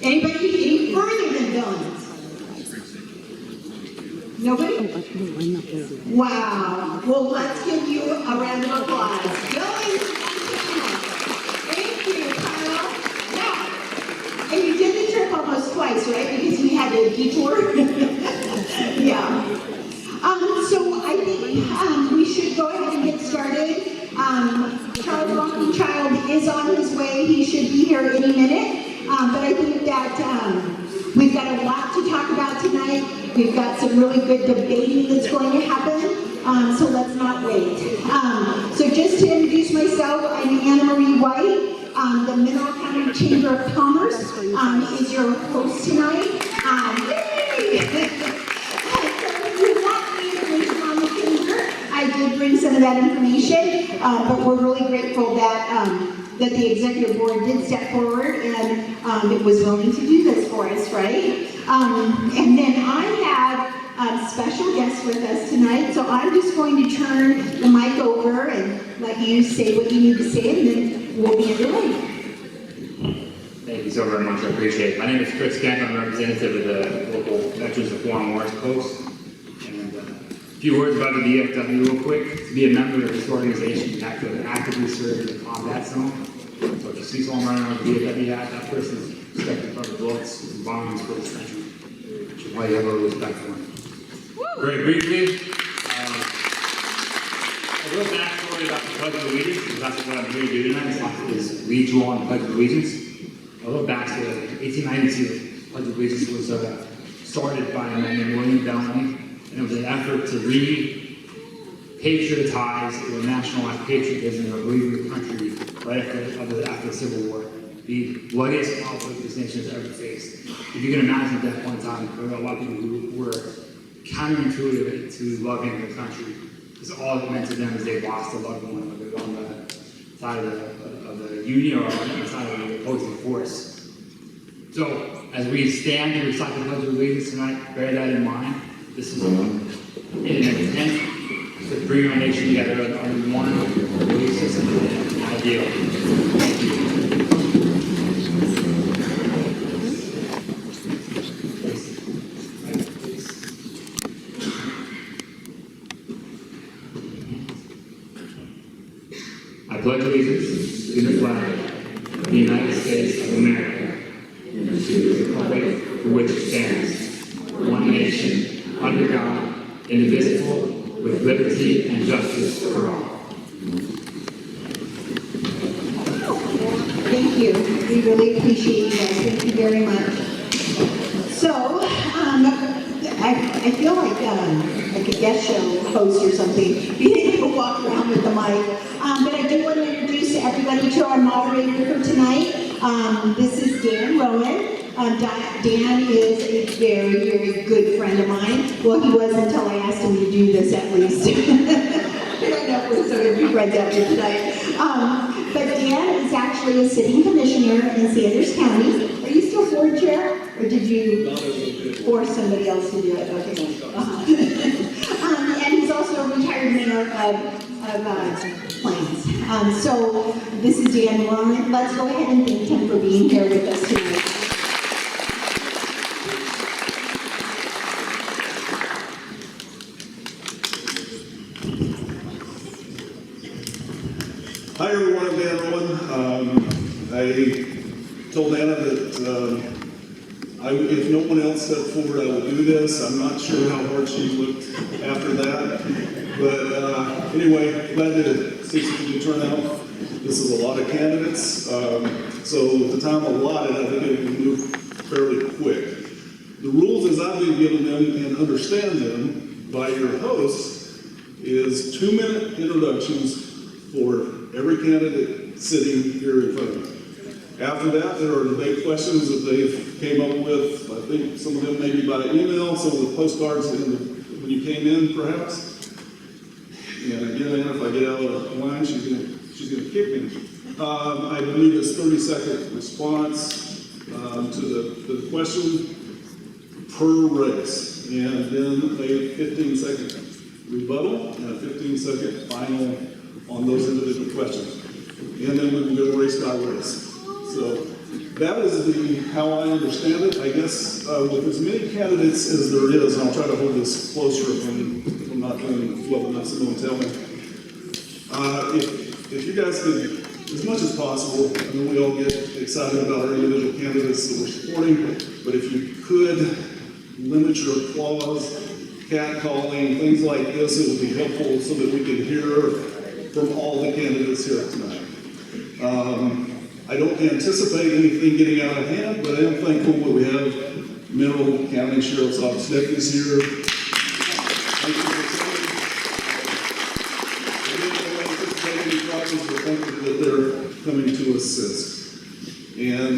Anybody any further than villains? Nobody? Wow. Well, let's give you a round of applause. Villains. Thank you, Kyle. Now, and you did the trip almost twice, right? Because you had a detour. Yeah. So I think we should go ahead and get started. Charles Rothschild is on his way. He should be here any minute. But I think that we've got a lot to talk about tonight. We've got some really good debating that's going to happen. So let's not wait. So just to introduce myself, I'm Anna Marie White. The Mineral County Chamber of Commerce is your host tonight. Yay! I did bring some of that information, but we're really grateful that that the executive board did step forward and it was willing to do this for us, right? And then I have special guests with us tonight, so I'm just going to turn the mic over and let you say what you need to say, and then we'll be underway. Thank you so very much. I appreciate it. My name is Chris Kemp. I'm a representative of the local Veterans of Foreign Wars Post. A few words about the VFW real quick. To be a member of this organization, you have to actively serve in the combat zone. So if you see someone running on the VFW hat, that person is stepping from the bullets and bombs for this country. Which is why you have a respect for them. Very briefly, a little backstory about the Pledge of Allegiance, because that's what I'm here to do tonight, is lead you on the Pledge of Allegiance. A little backstory. 1892, the Pledge of Allegiance was started by a man named William Bellamy. And it was an effort to re-patriotize or nationalize patriotism or believe in the country right after the Civil War. The bloodiest conflict this nation has ever faced. If you can imagine at that point in time, there were a lot of people who were counterintuitive to loving their country. Because all it meant to them is they lost a loved one, whether on the side of the Union or on the side of the opposing force. So, as we stand to recite the Pledge of Allegiance tonight, bear that in mind. This is an intent to bring our nation together under one belief system and ideal. Thank you. I pledge allegiance to the flag of the United States of America and to the republic for which it stands, one nation, under God, indivisible, with liberty and justice for all. Thank you. We really appreciate you guys. Thank you very much. So, I feel like a guest show host or something. You need to walk around with the mic. But I do want to introduce everybody to our moderator for tonight. This is Dan Rowan. Dan is a very, very good friend of mine. Well, he was until I asked him to do this at least. I don't know if we're so going to be friends after tonight. But Dan is actually a sitting commissioner in Sanders County. Are you still board chair? Or did you force somebody else to do it? Okay. And he's also a retired mayor of Plains. So this is Dan Rowan. Let's go ahead and thank him for being here with us tonight. Hi everyone, I'm Dan Rowan. I told Anna that if no one else stepped forward, I would do this. I'm not sure how hard she looked after that. But anyway, glad to see such a good turnout. This is a lot of candidates. So with the time allotted, I think it will move fairly quick. The rules as I've been given them and understand them by your hosts is 2-minute introductions for every candidate sitting here in front of me. After that, there are debate questions that they came up with. I think some of them maybe by email, some of the postcards when you came in, perhaps. And again, if I get out of line, she's gonna kick me. I believe it's 30-second response to the question per race, and then a 15-second rebuttal and a 15-second final on those individual questions. And then we will go race by race. So that is how I understand it. I guess with as many candidates as there is, and I'll try to hold this closer if I'm not doing well enough, so don't tell me. If you guys could, as much as possible, I know we all get excited about our individual candidates that we're supporting, but if you could limit your applause, catcalling, things like this, it would be helpful so that we can hear from all the candidates here tonight. I don't anticipate anything getting out of hand, but I am thankful that we have Mineral County Sheriff's Office deputies here. Thank you for coming. I didn't anticipate any problems, but thankful that they're coming to assist. And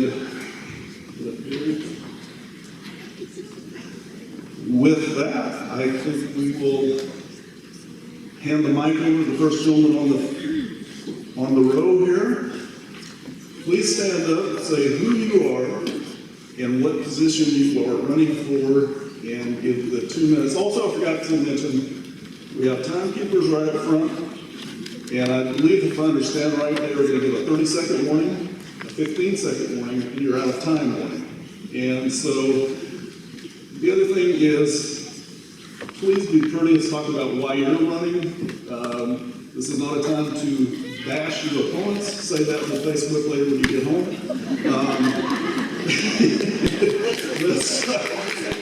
with that, I think we will hand the mic over to the first gentleman on the row here. Please stand up, say who you are and what position you are running for, and give the 2 minutes. Also, I forgot to mention, we have timekeepers right up front, and I believe if I understand right, they are going to give a 30-second warning, a 15-second warning, and you're out of time warning. And so, the other thing is, please be courteous, talk about why you're running. This is not a time to bash your opponents. Say that on Facebook later when you get home.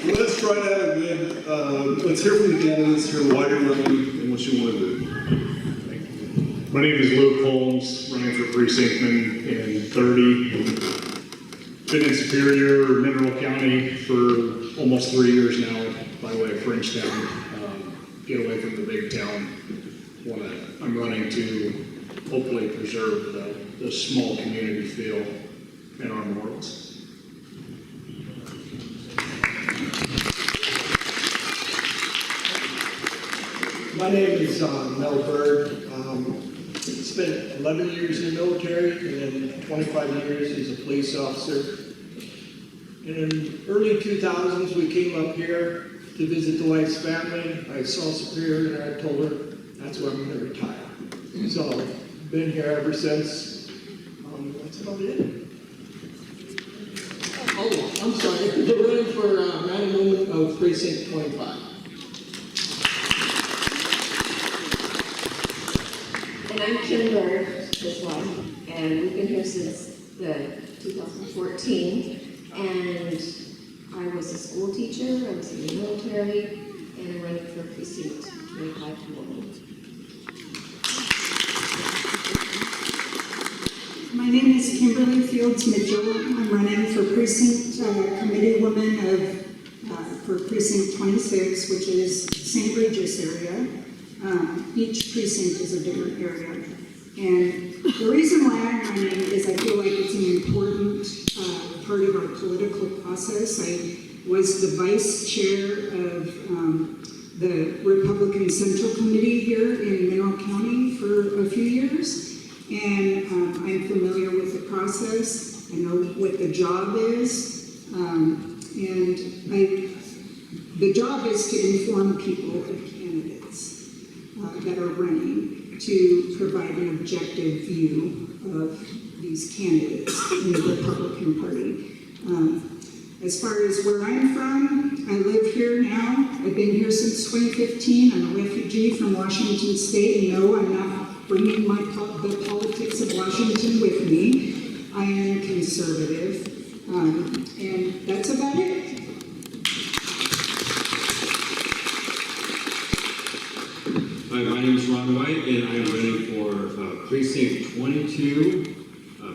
Let's try that again. Let's hear from the candidates, hear why you're running and what you want to do. My name is Luke Holmes, running for precinctman in 30. Been in Superior, Mineral County for almost 3 years now by way of Frenchtown. Get away from the big town. I'm running to hopefully preserve the small community feel in our morals. My name is Mel Bird. Spent 11 years in the military and then 25 years as a police officer. In early 2000s, we came up here to visit the wife's family. I saw Superior and I told her that's where I'm going to retire. So I've been here ever since. That's about it. Oh, I'm sorry. We're running for man and woman of precinct 25. And I'm Kim Bird, his wife, and we've been here since 2014. And I was a school teacher, I was in the military, and I'm running for precinct 25 woman. My name is Kimberly Fields Mitchell. I'm running for precinct committee woman for precinct 26, which is St. Regis area. Each precinct is a different area. And the reason why I'm running is I feel like it's an important part of our political process. I was the vice chair of the Republican Central Committee here in Mineral County for a few years. And I'm familiar with the process. I know what the job is. The job is to inform people of candidates that are running, to provide an objective view of these candidates in the Republican Party. As far as where I'm from, I live here now. I've been here since 2015. I'm a refugee from Washington State. And no, I'm not bringing the politics of Washington with me. I am conservative. And that's about it. Hi, my name is Ron White, and I am running for Precinct 22,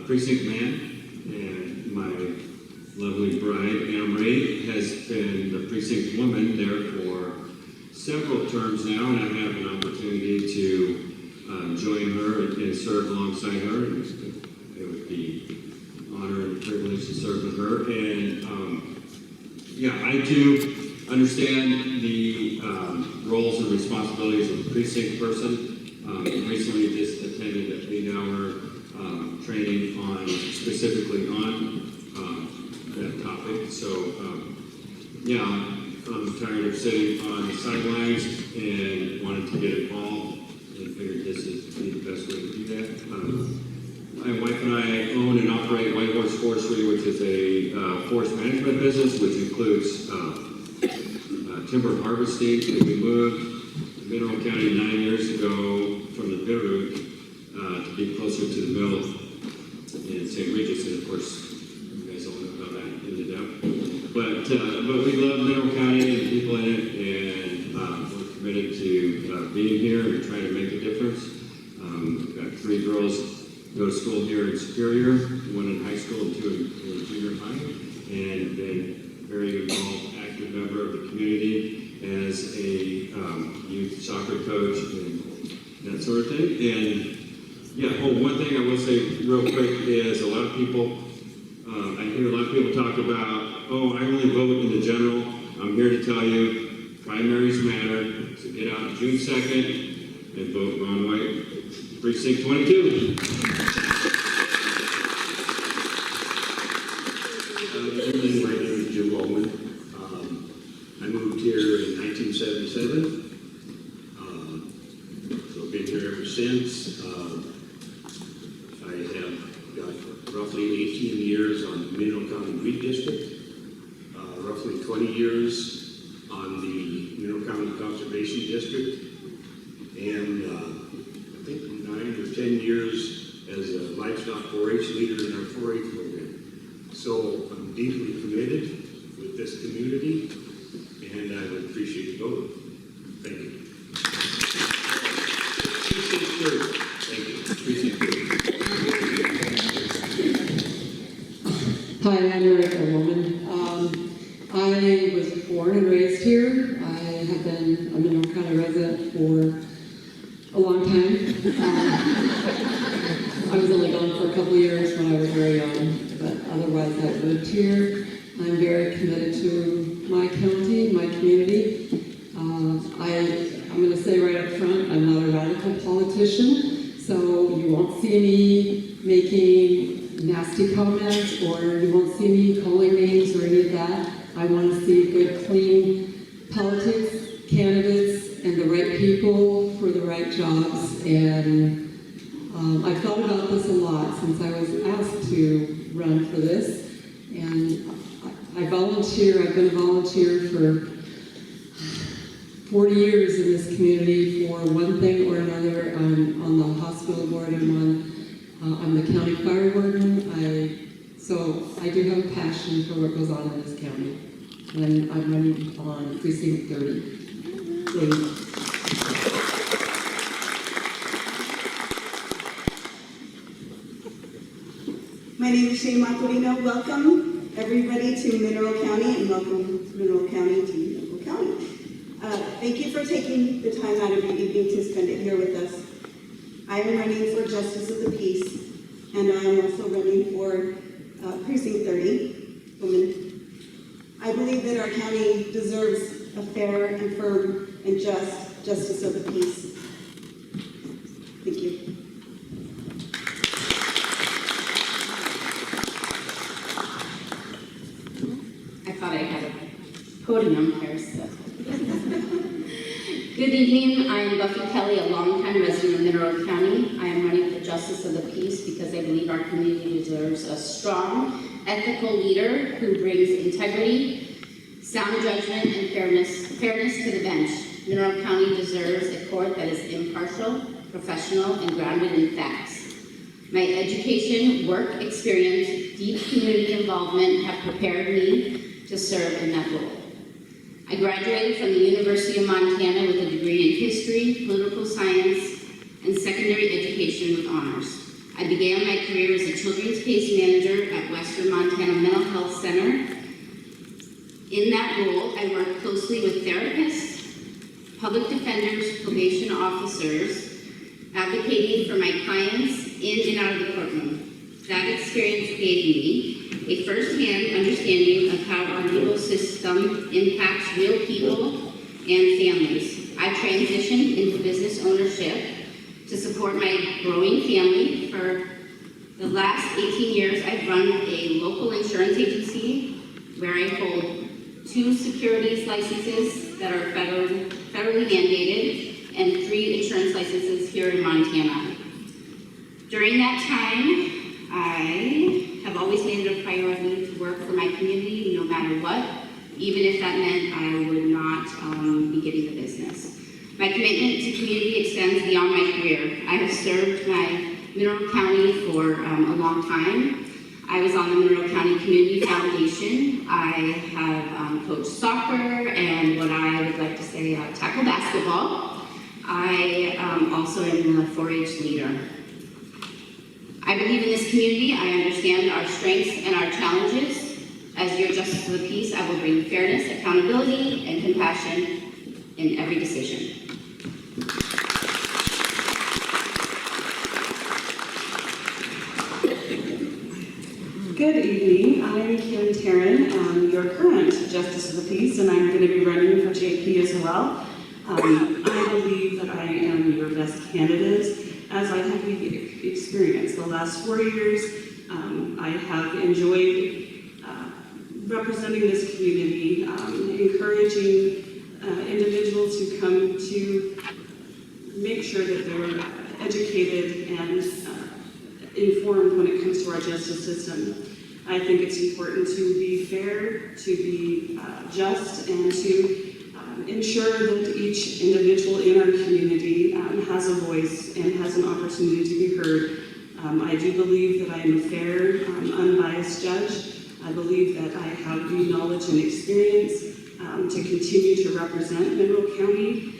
Precinct Man. And my lovely bride, Anna Marie, has been the precinct woman there for several terms now, and I have an opportunity to join her and serve alongside her. And it would be an honor and privilege to serve with her. And yeah, I do understand the roles and responsibilities of a precinct person. Recently just attended an 8-hour training specifically on that topic. So yeah, I'm tired of sitting on the sidelines and wanted to get involved and figured this is the best way to do that. My wife and I own and operate White Horse Forestry, which is a forest management business, which includes timber harvesting. We moved to Mineral County 9 years ago from the Bitterroot to be closer to the mill in St. Regis, and of course, you guys all know how that ended up. But we love Mineral County and the people in it, and we're committed to being here and trying to make a difference. We've got 3 girls go to school here in Superior, 1 in high school and 2 in junior high, and been very involved, active member of the community as a youth soccer coach and that sort of thing. And yeah, one thing I will say real quick is a lot of people, I hear a lot of people talk about, oh, I only vote in the general. I'm here to tell you, primaries matter, so get out June 2nd and vote Ron White, Precinct 22. My name is Jim Bowman. I moved here in 1977. So I've been here ever since. I have got roughly 18 years on the Mineral County Reed District, roughly 20 years on the Mineral County Conservation District, and I think 9 or 10 years as a livestock 4-H leader in our 4-H program. So I'm deeply committed with this community, and I would appreciate the vote. Thank you. Precinct 30. Thank you. Precinct 30. Hi, I'm Erica Woman. I was born and raised here. I have been a Mineral County resident for a long time. I was only gone for a couple of years when I was very young, but otherwise I've lived here. I'm very committed to my county, my community. I'm going to say right up front, I'm not a radical politician, so you won't see me making nasty comments, or you won't see me calling names or any of that. I want to see good, clean politics, candidates, and the right people for the right jobs. And I've thought about this a lot since I was asked to run for this. And I volunteer, I've been a volunteer for 40 years in this community for one thing or another. I'm on the hospital board, I'm the county fire warden. So I do have a passion for what goes on in this county. And I'm running on Precinct 30. Please. My name is Shane Macarino. Welcome, everybody, to Mineral County, and welcome Mineral County to Mineral County. Thank you for taking the time out of your evening to spend it here with us. I am running for Justice of the Peace, and I am also running for Precinct 30, women. I believe that our county deserves a fair and firm and just justice of the peace. Thank you. I thought I had a podium here, so. Good evening, I am Buffy Kelly, a longtime resident of Mineral County. I am running for Justice of the Peace because I believe our community deserves a strong, ethical leader who brings integrity, sound judgment, and fairness to the bench. Mineral County deserves a court that is impartial, professional, and grounded in facts. My education, work experience, deep community involvement have prepared me to serve in that role. I graduated from the University of Montana with a degree in history, political science, and secondary education with honors. I began my career as a children's case manager at Western Montana Mental Health Center. In that role, I worked closely with therapists, public defenders, probation officers, advocating for my clients in and out of the courtroom. That experience gave me a first-hand understanding of how our legal system impacts real people and families. I transitioned into business ownership to support my growing family. For the last 18 years, I've run a local insurance agency where I hold 2 securities licenses that are federally mandated and 3 insurance licenses here in Montana. During that time, I have always made it a priority to work for my community no matter what, even if that meant I would not be getting the business. My commitment to community extends beyond my career. I have served my Mineral County for a long time. I was on the Mineral County Community Foundation. I have coached soccer and what I would like to say tackle basketball. I also am a 4-H leader. I believe in this community. I understand our strengths and our challenges. As your Justice of the Peace, I will bring fairness, accountability, and compassion in every decision. Good evening. I'm Kim Tarrant, your current Justice of the Peace, and I'm going to be running for JP as well. I believe that I am your best candidate as I have the experience. The last 4 years, I have enjoyed representing this community, encouraging individuals who come to make sure that they're educated and informed when it comes to our justice system. I think it's important to be fair, to be just, and to ensure that each individual in our community has a voice and has an opportunity to be heard. I do believe that I am a fair, unbiased judge. I believe that I have the knowledge and experience to continue to represent Mineral County.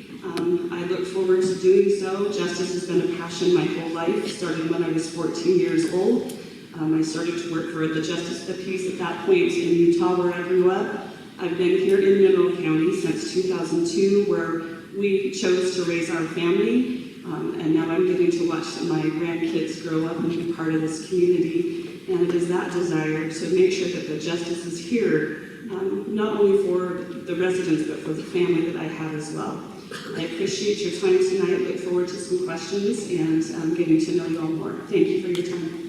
I look forward to doing so. Justice has been a passion my whole life, starting when I was 14 years old. I started to work for the Justice of the Peace at that point in Utah, where I grew up. I've been here in Mineral County since 2002, where we chose to raise our family. And now I'm getting to watch my grandkids grow up and be part of this community. And it is that desire to make sure that the justice is here, not only for the residents, but for the family that I have as well. I appreciate your time tonight. Look forward to some questions and getting to know you all more. Thank you for your time.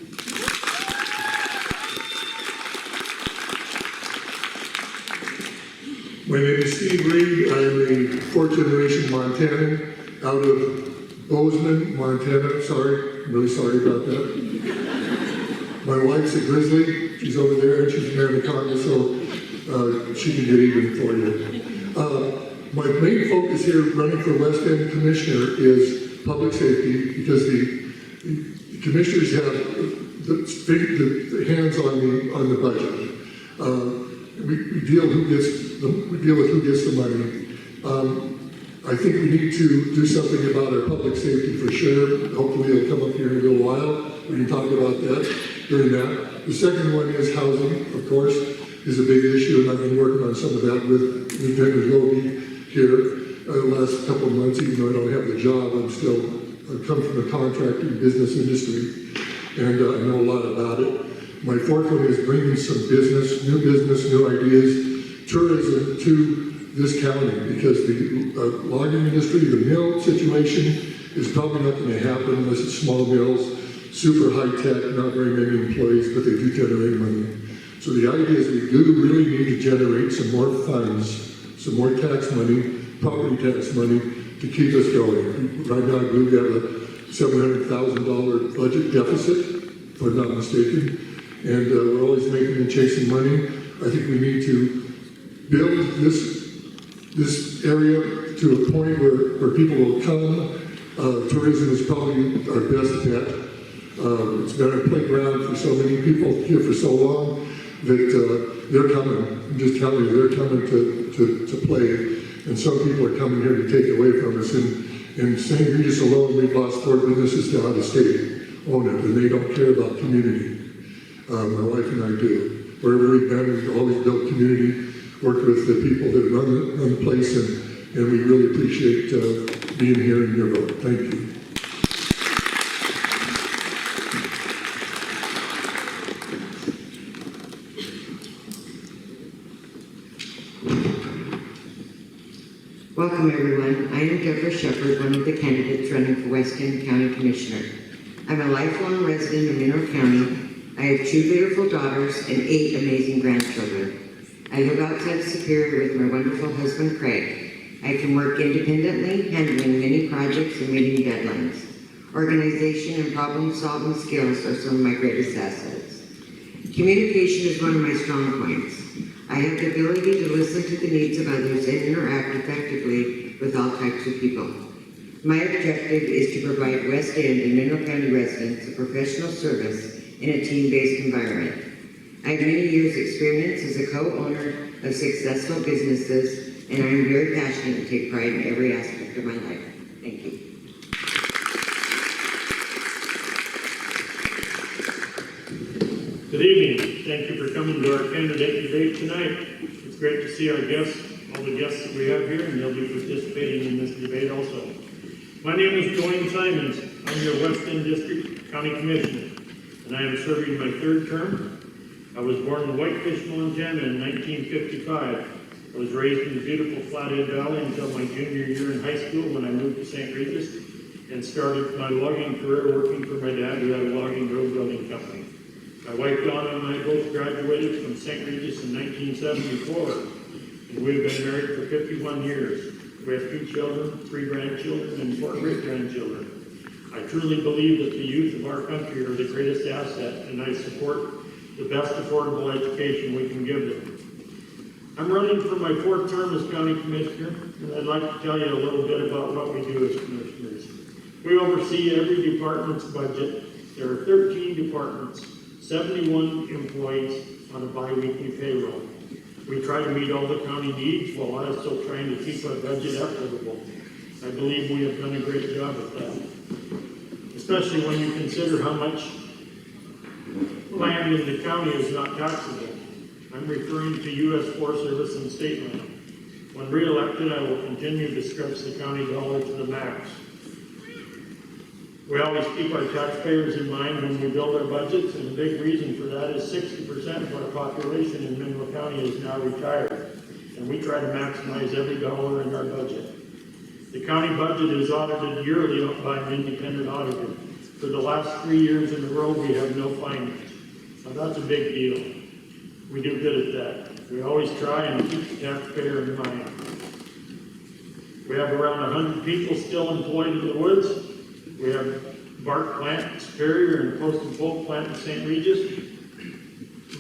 My name is Steve Reed. I'm a fourth-generation Montanan out of Bozeman, Montana. Sorry, I'm really sorry about that. My wife's a Grizzly. She's over there, and she's in Anaconda, so she can get even for you. My main focus here running for West End Commissioner is public safety, because the commissioners have the hands on the budget. We deal with who gets the money. I think we need to do something about our public safety for sure. Hopefully it'll come up here in a little while. We can talk about that during that. The second one is housing, of course, is a big issue, and I've been working on some of that with Lieutenant Logie here the last couple of months. Even though I don't have the job, I come from the contracting business industry, and I know a lot about it. My fourth one is bringing some business, new ideas, tourism to this county, because the logging industry, the mill situation is probably not going to happen unless it's small mills, super high tech, not very many employees, but they do generate money. So the idea is we do really need to generate some more funds, some more tax money, property tax money to keep us going. Right now I believe we have a $700,000 budget deficit, if I'm not mistaken. And we're always making and chasing money. I think we need to build this area to a point where people will come. Tourism is probably our best bet. It's been a playground for so many people here for so long that they're coming. I'm just telling you, they're coming to play. And some people are coming here to take away from us. In St. Regis alone, we've lost 4 businesses to out of state own it, and they don't care about community. My wife and I do. Wherever we've been, we've always built community, worked with the people that run the place, and we really appreciate being here in your vote. Thank you. Welcome, everyone. I am Deborah Shepard, one of the candidates running for West End County Commissioner. I'm a lifelong resident of Mineral County. I have 2 beautiful daughters and 8 amazing grandchildren. I live outside Superior with my wonderful husband, Craig. I can work independently, handling many projects and meeting deadlines. Organization and problem-solving skills are some of my greatest assets. Communication is one of my strong points. I have the ability to listen to the needs of others and interact effectively with all types of people. My objective is to provide West End and Mineral County residents a professional service in a team-based environment. I have many years' experience as a co-owner of successful businesses, and I am very passionate and take pride in every aspect of my life. Thank you. Good evening. Thank you for coming to our candidate debate tonight. It's great to see our guests, all the guests that we have here, and they'll be participating in this debate also. My name is Dwayne Simons. I'm your West End District County Commissioner, and I am serving my third term. I was born in Whitefish, Montana in 1955. I was raised in the beautiful Flathead Valley until my junior year in high school when I moved to St. Regis and started my logging career working for my dad, who had a logging road building company. My wife Donna and I both graduated from St. Regis in 1974, and we've been married for 51 years. We have 2 children, 3 grandchildren, and 4 great-grandchildren. I truly believe that the youth of our country are the greatest asset, and I support the best affordable education we can give them. I'm running for my 4th term as County Commissioner, and I'd like to tell you a little bit about what we do as commissioners. We oversee every department's budget. There are 13 departments, 71 employees on a bi-weekly payroll. We try to meet all the county needs while also trying to keep our budget equitable. I believe we have done a great job at that, especially when you consider how much land in the county is not taxable. I'm referring to U.S. Forest Service and state land. When re-elected, I will continue to stretch the county dollar to the max. We always keep our taxpayers in mind when we build our budgets, and a big reason for that is 60% of our population in Mineral County is now retired, and we try to maximize every dollar in our budget. The county budget is audited yearly by an independent auditor. For the last 3 years in a row, we have no findings. Now that's a big deal. We do good at that. We always try and keep the taxpayer in mind. We have around 100 people still employed in the woods. We have bark plant in Superior and posted bulk plant in St. Regis.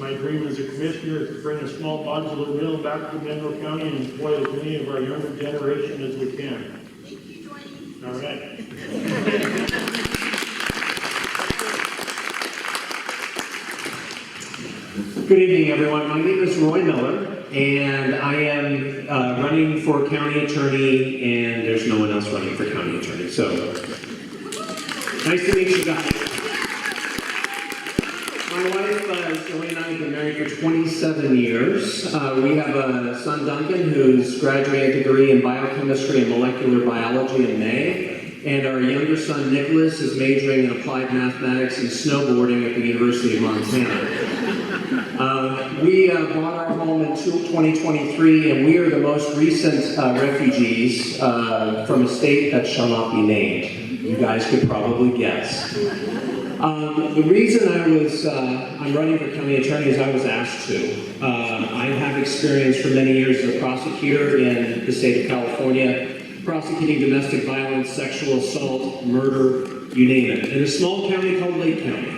My dream as a commissioner is to bring a small modular mill back to Mineral County and employ as many of our younger generation as we can. Thank you, Dwayne. All right. Good evening, everyone. My name is Roy Miller, and I am running for county attorney, and there's no one else running for county attorney. So, nice to meet you guys. My wife, Joey, and I have been married for 27 years. We have a son, Duncan, who's graduating a degree in biochemistry and molecular biology in May. And our younger son, Nicholas, is majoring in applied mathematics and snowboarding at the University of Montana. We bought our home in 2023, and we are the most recent refugees from a state that shall not be named. You guys could probably guess. The reason I'm running for county attorney is I was asked to. I have experience for many years as a prosecutor in the state of California, prosecuting domestic violence, sexual assault, murder, you name it, in a small county called Lake County.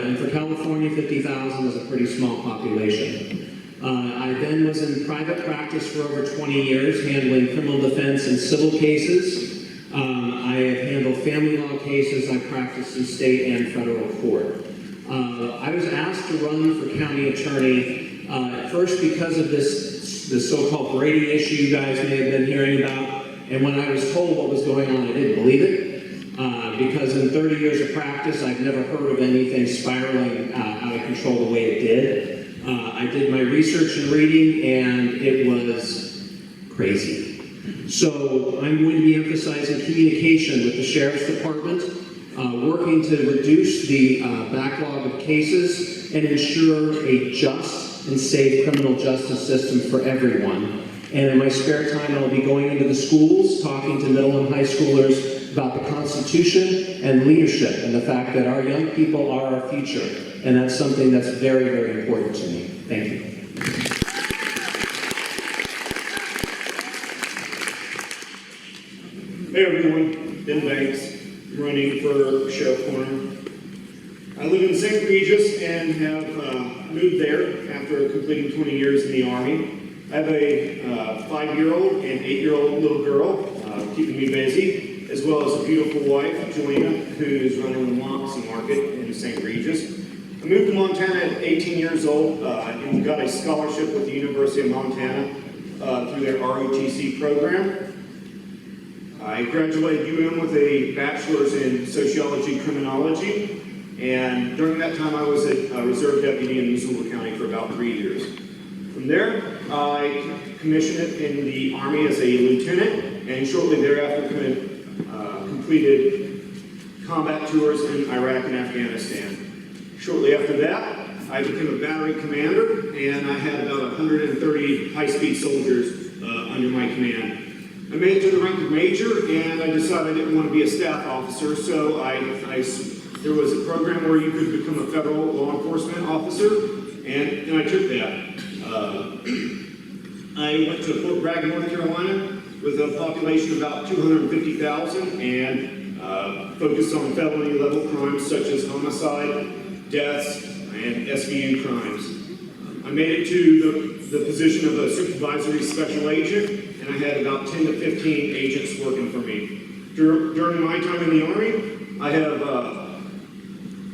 And for California, 50,000 is a pretty small population. I then was in private practice for over 20 years, handling criminal defense and civil cases. I have handled family law cases. I practiced in state and federal court. I was asked to run for county attorney, first because of this so-called Brady issue you guys may have been hearing about. And when I was told what was going on, I didn't believe it. Because in 30 years of practice, I've never heard of anything spiraling out of control the way it did. I did my research and reading, and it was crazy. So I'm going to be emphasizing communication with the Sheriff's Department, working to reduce the backlog of cases and ensure a just and safe criminal justice system for everyone. And in my spare time, I'll be going into the schools, talking to middle and high schoolers about the Constitution and leadership and the fact that our young people are our future. And that's something that's very, very important to me. Thank you. Hey everyone, Ben Banks. running for Sheriff Corner. I live in St. Regis and have moved there after completing 20 years in the Army. I have a 5-year-old and 8-year-old little girl keeping me busy, as well as a beautiful wife, Joanna, who's running the Moxie Market in St. Regis. I moved to Montana at 18 years old and got a scholarship with the University of Montana through their ROTC program. I graduated UM with a bachelor's in sociology criminology, and during that time I was a reserve deputy in Missoula County for about 3 years. From there, I commissioned in the Army as a lieutenant, and shortly thereafter completed combat tours in Iraq and Afghanistan. Shortly after that, I became a battery commander, and I had about 130 high-speed soldiers under my command. I made it to the rank of major, and I decided I didn't want to be a staff officer, so there was a program where you could become a federal law enforcement officer, and I took that. I went to Fort Bragg, North Carolina, with a population of about 250,000, and focused on felony level crimes such as homicide, deaths, and SVU crimes. I made it to the position of a supervisory special agent, and I had about 10 to 15 agents working for me. During my time in the Army, I have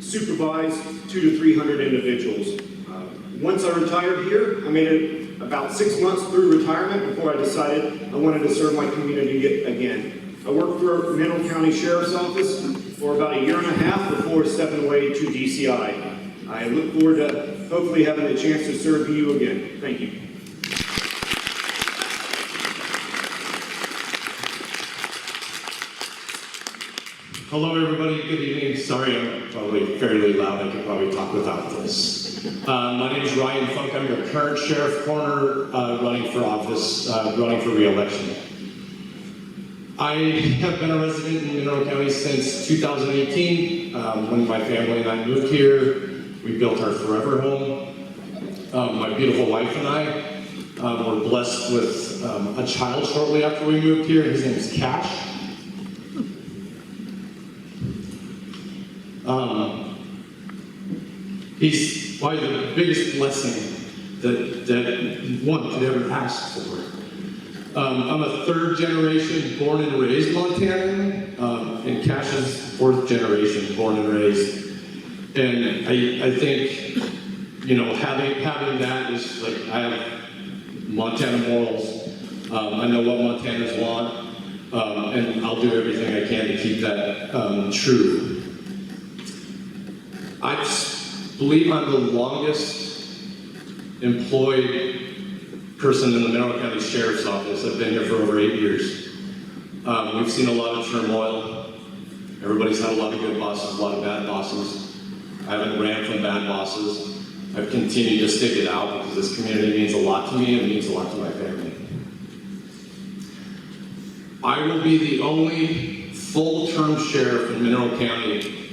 supervised 200 to 300 individuals. Once I retired here, I made it about 6 months through retirement before I decided I wanted to serve my community again. I worked for Mineral County Sheriff's Office for about 1.5 years before stepping away to DCI. I look forward to hopefully having the chance to serve you again. Thank you. Hello everybody, good evening. Sorry I'm probably fairly loud, I could probably talk without this. My name is Ryan Funk, I'm your current Sheriff Corner running for office, running for re-election. I have been a resident in Mineral County since 2018, when my family and I moved here. We built our forever home. My beautiful wife and I were blessed with a child shortly after we moved here. His name is Cash. He's probably the biggest blessing that one could ever ask for. I'm a 3rd generation born and raised Montanan, and Cash is 4th generation born and raised. And I think, you know, having that is like, I have Montana morals. I know what Montanans want, and I'll do everything I can to keep that true. I believe I'm the longest employed person in the Mineral County Sheriff's Office. I've been here for over 8 years. We've seen a lot of turmoil. Everybody's had a lot of good bosses, a lot of bad bosses. I haven't ran from bad bosses. I've continued to stick it out because this community means a lot to me and it means a lot to my family. I will be the only full-term sheriff in Mineral County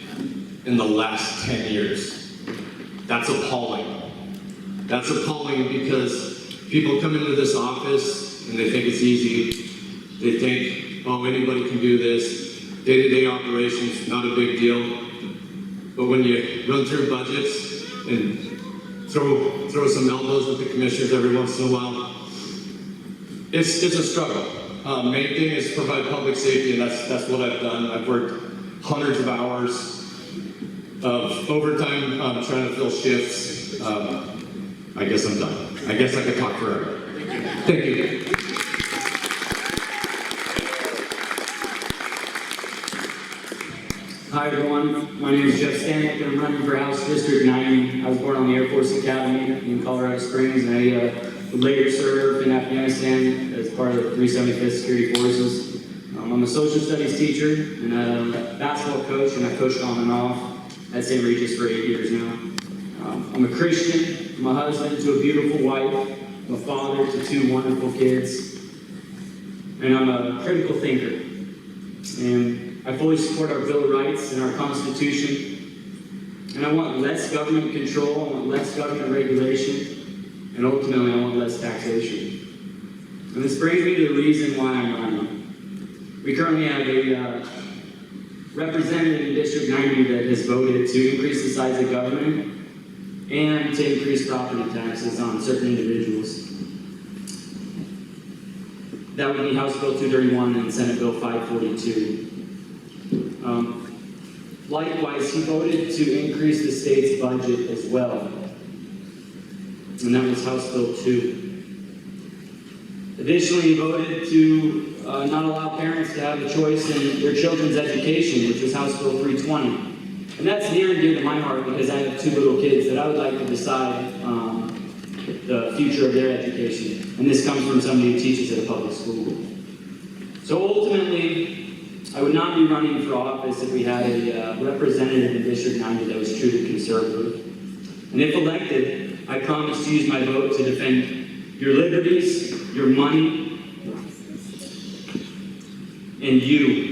in the last 10 years. That's appalling. That's appalling because people come into this office and they think it's easy. They think, oh, anybody can do this. Day-to-day operations, not a big deal. But when you run through budgets and throw some elbows with the commissioners every once in a while, it's a struggle. Main thing is provide public safety, and that's what I've done. I've worked hundreds of hours of overtime trying to fill shifts. I guess I'm done. I guess I could talk forever. Thank you. Hi everyone, my name is Jeff Stanek and I'm running for House District 9. I was born on the Air Force Academy in Colorado Springs, and I would later serve in Afghanistan as part of the 375th Security Forces. I'm a social studies teacher and a basketball coach, and I've coached on and off at St. Regis for 8 years now. I'm a Christian, I'm a husband to a beautiful wife, I'm a father to 2 wonderful kids, and I'm a critical thinker. And I fully support our Bill of Rights and our Constitution, and I want less government control, I want less government regulation, and ultimately I want less taxation. And this brings me to the reason why I'm running. We currently have representative in District 90 that has voted to increase the size of government and to increase property taxes on certain individuals. That would be House Bill 231 and Senate Bill 542. Likewise, he voted to increase the state's budget as well, and that was House Bill 2. Additionally, he voted to not allow parents to have a choice in their children's education, which was House Bill 320. And that's near and dear to my heart because I have 2 little kids that I would like to decide the future of their education. And this comes from somebody who teaches at a public school. So ultimately, I would not be running for office if we had a representative in District 90 that was truly conservative. And if elected, I promise to use my vote to defend your liberties, your money, and you.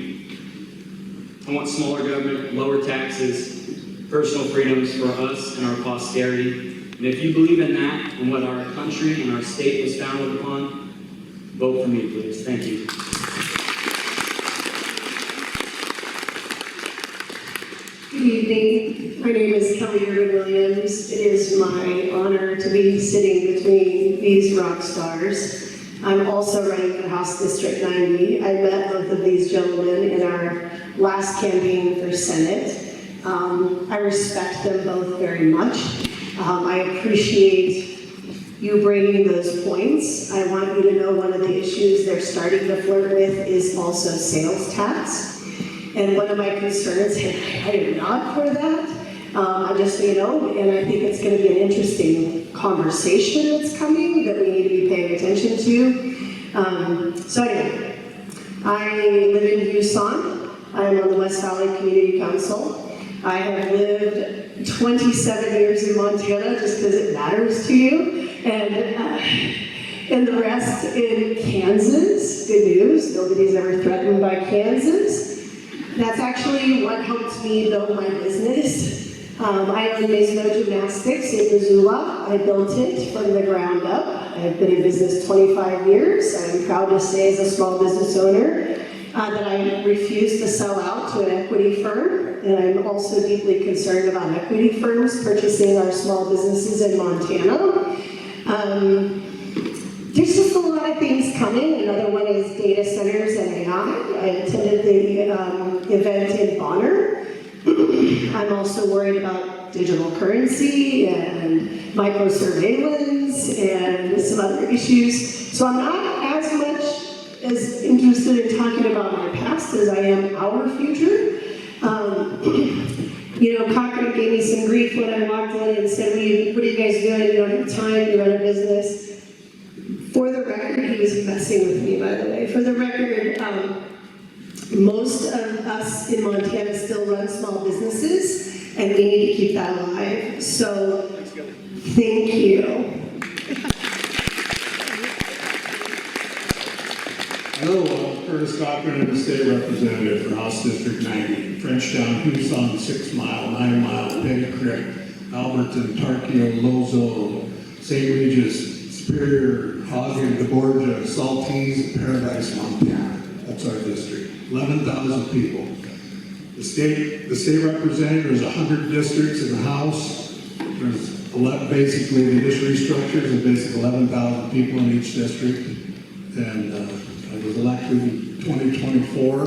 I want smaller government, lower taxes, personal freedoms for us and our posterity. And if you believe in that and what our country and our state was founded upon, vote for me, please. Thank you. Good evening. My name is Kelly Irvin Williams. It is my honor to be sitting between these rock stars. I'm also running for House District 90. I met both of these gentlemen in our last campaign for Senate. I respect them both very much. I appreciate you bringing those points. I want you to know one of the issues they're starting to flirt with is also sales tax. And one of my concerns, and I am not for that, just so you know, and I think it's going to be an interesting conversation that's coming that we need to be paying attention to. So anyway, I live in Houston. I'm on the West Valley Community Council. I have lived 27 years in Montana just because it matters to you, and the rest in Kansas. Good news, nobody's ever threatened by Kansas. That's actually what helped me build my business. I own Maisno Gymnastics in Missoula. I built it from the ground up. I've been in business 25 years. I'm proud to say as a small business owner that I refuse to sell out to an equity firm. And I'm also deeply concerned about equity firms purchasing our small businesses in Montana. There's just a lot of things coming. Another one is data centers and AI. I attended the event in Bonner. I'm also worried about digital currency and microsurveillance and some other issues. So I'm not as much as interested in talking about my past as I am our future. You know, Cochran gave me some grief when I walked in and said, what are you guys doing? You don't have time to run a business. For the record, he was messing with me, by the way. For the record, most of us in Montana still run small businesses, and we need to keep that alive. So, thank you. Hello, I'm Curtis Cochran, I'm the state representative for House District 90, Frenchtown, Houston, 6 Mile, 9 Mile, Petty Creek, Alberton, Tarkio, Lozo, St. Regis, Superior, Hagen, DeBorgia, Saltese, Paradise, Montana. That's our district. 11,000 people. The state representative, there's 100 districts in the House. There's basically the judiciary structures and basically 11,000 people in each district. And I was elected in 2024,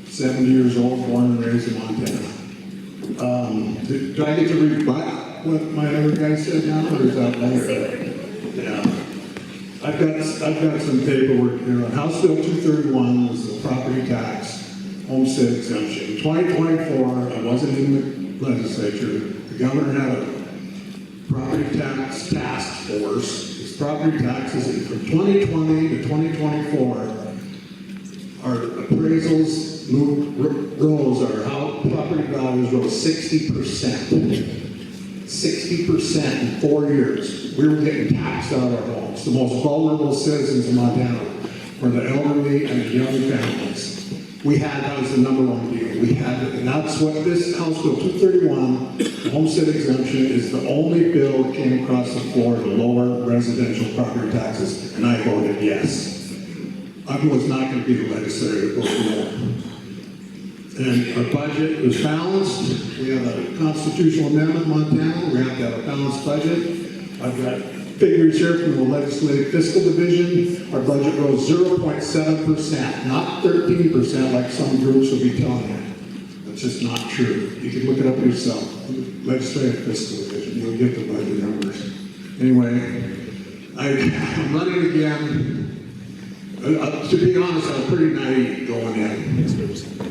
70 years old, born and raised in Montana. Do I get to rebut what my other guy said now, or is that later? Yeah. I've got some paperwork here. House Bill 231 was the property tax homestead exemption. In 2024, I wasn't in the legislature. The governor had a property tax task force. His property taxes from 2020 to 2024, our appraisals rose, our house property values rose 60%. 60% in 4 years. We were getting taxed out of our homes. The most vulnerable citizens in Montana were the elderly and the young families. That was the #1 deal. And that's what this House Bill 231, the homestead exemption, is the only bill that came across the floor to lower residential property taxes, and I voted yes. I was not going to be the legislator to vote no. And our budget was balanced. We have a constitutional amendment in Montana. We have to have a balanced budget. I've got figures here from the Legislative Fiscal Division. Our budget rose 0.7%, not 13% like some groups will be telling you. That's just not true. You can look it up yourself. Legislative Fiscal Division, you'll get the budget numbers. Anyway, I'm running again. To be honest, I was pretty naive going in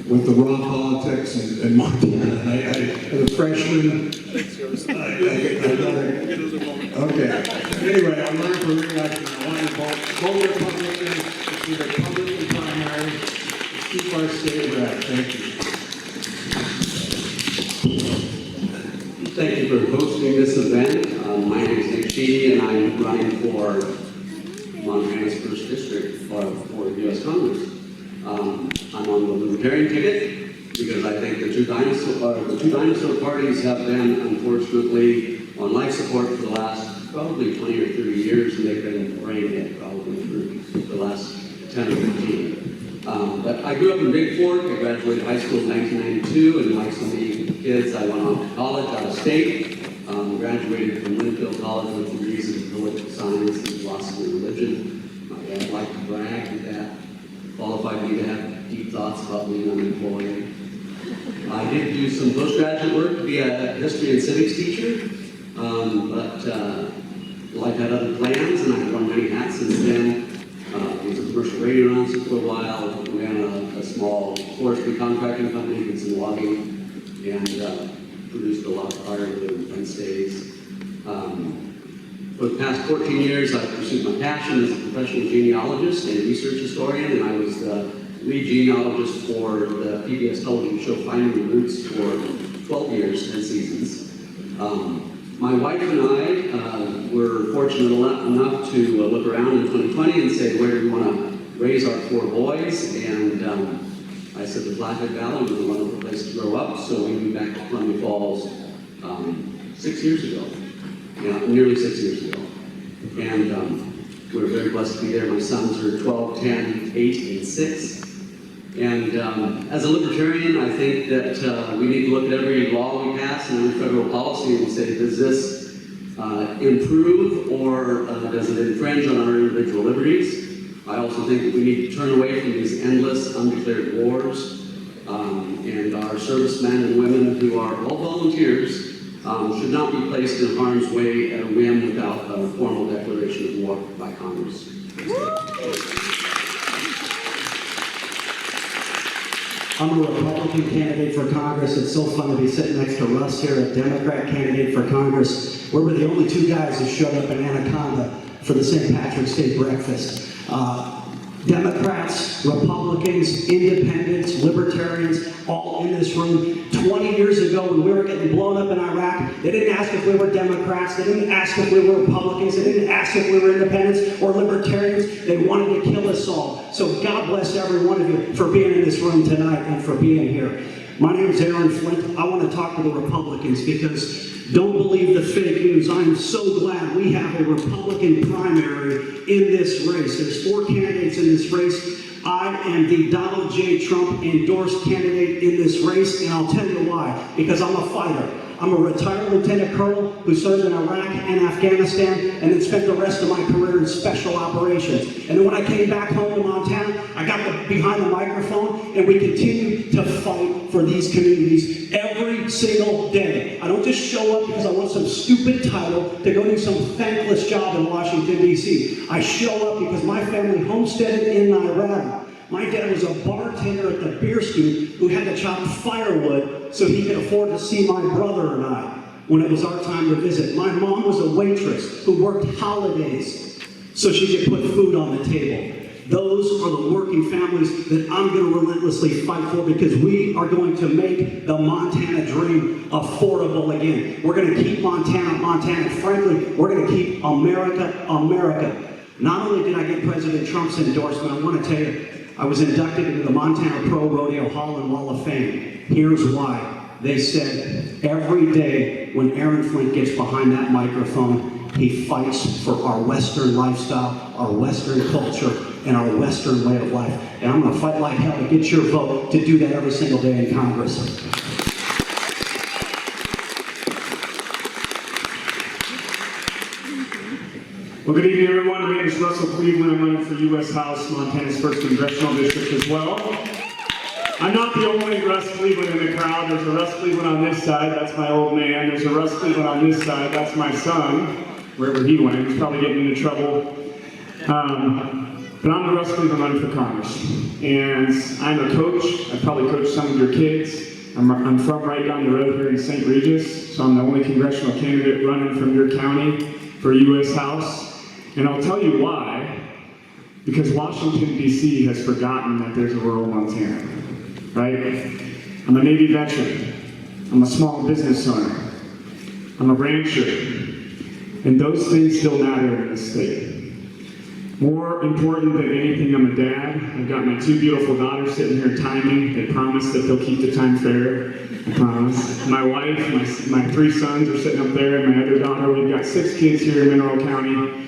with the raw politics in Montana. As a freshman, okay. Anyway, I'm running for re-election. I want to vote Republican. It's a Republican primary. Let's keep our state red. Thank you. Thank you for hosting this event. My name is Nick Sheedy, and I'm running for Montana's 1st District for U.S. Congress. I'm on the Libertarian ticket because I think the two dinosaur parties have been, unfortunately, on life support for the last probably 20 or 30 years, and they've been brain dead probably for the last 10 or 15. But I grew up in Big Fork. I graduated high school in 1992, and like so many kids, I went off to college out of state. Graduated from Linfield College with degrees in political science and philosophy and religion. My dad liked to brag that qualified me to have deep thoughts about being unemployed. I did do some postgraduate work to be a history and civics teacher, but life had other plans, and I've worn many hats since then. Was a commercial radio announcer for a while, ran a small forestry contracting company, did some logging, and produced a lot of firewood and fence days. For the past 14 years, I've pursued my passion as a professional genealogist and research historian, and I was the lead genealogist for the PBS television show Finding the Roots for 12 years, 10 seasons. My wife and I were fortunate enough to look around in 2020 and say, where do we want to raise our 4 boys? And I said the Flathead Valley was a wonderful place to grow up, so we moved back to Columbia Falls 6 years ago. Yeah, nearly 6 years ago. And we're very blessed to be there. My sons are 12, 10, 8, and 6. And as a libertarian, I think that we need to look at every law we pass and every federal policy and say, does this improve or does it infringe on our individual liberties? I also think that we need to turn away from these endless, undeclared wars. And our servicemen and women who are all volunteers should not be placed in harm's way at a whim without a formal declaration of war by Congress. I'm a Republican candidate for Congress. It's so fun to be sitting next to Russ here, a Democrat candidate for Congress. We were the only 2 guys who showed up in Anaconda for the St. Patrick's Day breakfast. Democrats, Republicans, independents, libertarians, all in this room. 20 years ago when we were getting blown up in Iraq, they didn't ask if we were Democrats, they didn't ask if we were Republicans, they didn't ask if we were independents or libertarians. They wanted to kill us all. So God bless every one of you for being in this room tonight and for being here. My name is Aaron Flint. I want to talk to the Republicans because don't believe the fake news. I am so glad we have a Republican primary in this race. There's 4 candidates in this race. I am the Donald J. Trump endorsed candidate in this race, and I'll tell you why. Because I'm a fighter. I'm a retired lieutenant colonel who served in Iraq and Afghanistan and then spent the rest of my career in special operations. And then when I came back home to Montana, I got behind the microphone and we continue to fight for these communities every single day. I don't just show up because I want some stupid title to go do some thankless job in Washington, D.C. I show up because my family homesteaded in Iraq. My dad was a bartender at the Beer Scoop who had to chop firewood so he could afford to see my brother and I when it was our time to visit. My mom was a waitress who worked holidays so she could put food on the table. Those are the working families that I'm going to relentlessly fight for because we are going to make the Montana dream affordable again. We're going to keep Montana, Montana. Frankly, we're going to keep America, America. Not only did I get President Trump's endorsement, I want to tell you, I was inducted into the Montana Pro Rodeo Hall and Wall of Fame. Here's why. They said every day when Aaron Flint gets behind that microphone, he fights for our Western lifestyle, our Western culture, and our Western way of life. And I'm going to fight like hell to get your vote to do that every single day in Congress. Well, good evening, everyone. My name is Russell Cleveland. I'm running for U.S. House, Montana's 1st Congressional District as well. I'm not the only Russ Cleveland in the crowd. There's a Russ Cleveland on this side. That's my old man. There's a Russ Cleveland on this side. That's my son, wherever he went. He's probably getting into trouble. But I'm the Russ Cleveland running for Congress. And I'm a coach. I probably coached some of your kids. I'm from right down the road here in St. Regis, so I'm the only congressional candidate running from your county for U.S. House. And I'll tell you why. Because Washington, D.C. has forgotten that there's a rural Montana, right? I'm a Navy veteran. I'm a small business owner. I'm a rancher. And those things still matter in this state. More important than anything, I'm a dad. I've got my 2 beautiful daughters sitting here timing. They promise that they'll keep the time fair. I promise. My wife, my 3 sons are sitting up there, and my other daughter. We've got 6 kids here in Mineral County.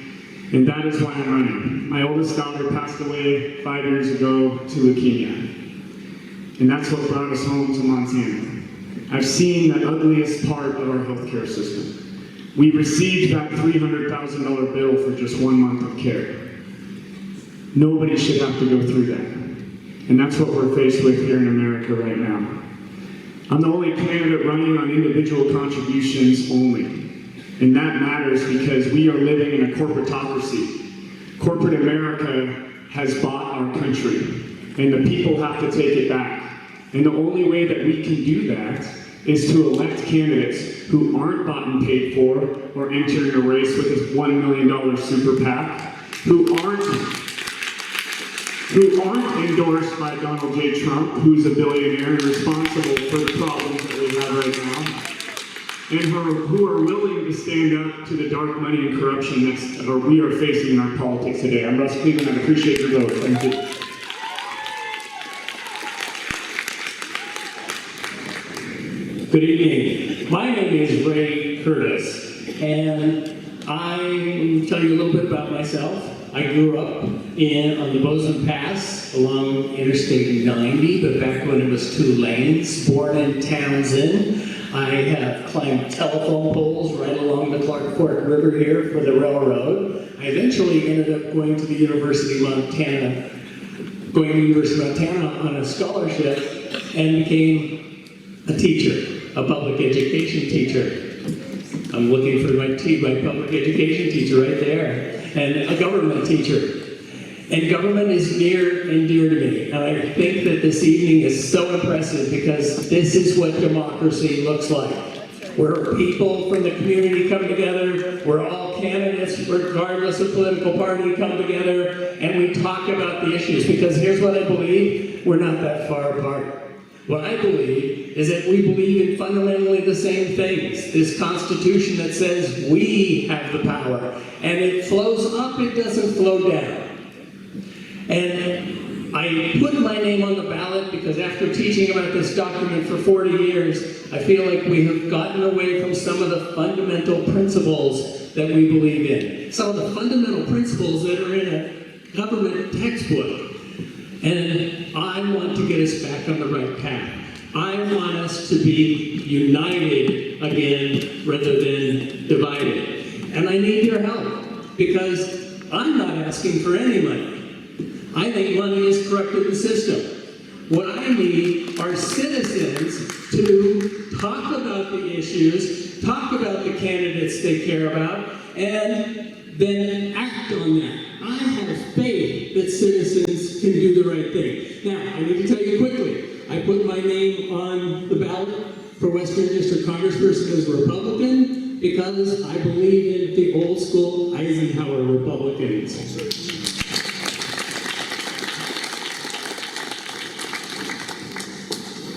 And that is why I'm running. My oldest daughter passed away 5 years ago to leukemia. And that's what brought us home to Montana. I've seen the ugliest part of our healthcare system. We received that $300,000 bill for just 1 month of care. Nobody should have to go through that. And that's what we're faced with here in America right now. I'm the only candidate running on individual contributions only. And that matters because we are living in a corporatocracy. Corporate America has bought our country, and the people have to take it back. And the only way that we can do that is to elect candidates who aren't bought and paid for or entering a race with this $1 million super PAC, who aren't endorsed by Donald J. Trump, who's a billionaire and responsible for the problems that we have right now, and who are willing to stand up to the dark money and corruption that we are facing in our politics today. I'm Russ Cleveland, and I appreciate your vote. Thank you. Good evening. My name is Ray Curtis, and I will tell you a little bit about myself. I grew up on the Bozeman Pass along Interstate 90, but back when it was 2 lanes, born in Townsend. I have climbed telephone poles right along the Clark Fork River here for the railroad. I eventually ended up going to the University of Montana, on a scholarship and became a teacher, a public education teacher. I'm looking for my public education teacher right there. And a government teacher. And government is near and dear to me. And I think that this evening is so impressive because this is what democracy looks like. Where people from the community come together, where all candidates, regardless of political party, come together, and we talk about the issues. Because here's what I believe, we're not that far apart. What I believe is that we believe in fundamentally the same things. This Constitution that says we have the power. And it flows up, it doesn't flow down. And I put my name on the ballot because after teaching about this document for 40 years, I feel like we have gotten away from some of the fundamental principles that we believe in. Some of the fundamental principles that are in a government textbook. And I want to get us back on the right path. I want us to be united again rather than divided. And I need your help because I'm not asking for any money. I think money has corrupted the system. What I need are citizens to talk about the issues, talk about the candidates they care about, and then act on that. I have faith that citizens can do the right thing. Now, I need to tell you quickly, I put my name on the ballot for Western District Congressperson as a Republican because I believe in the old school Eisenhower Republicans.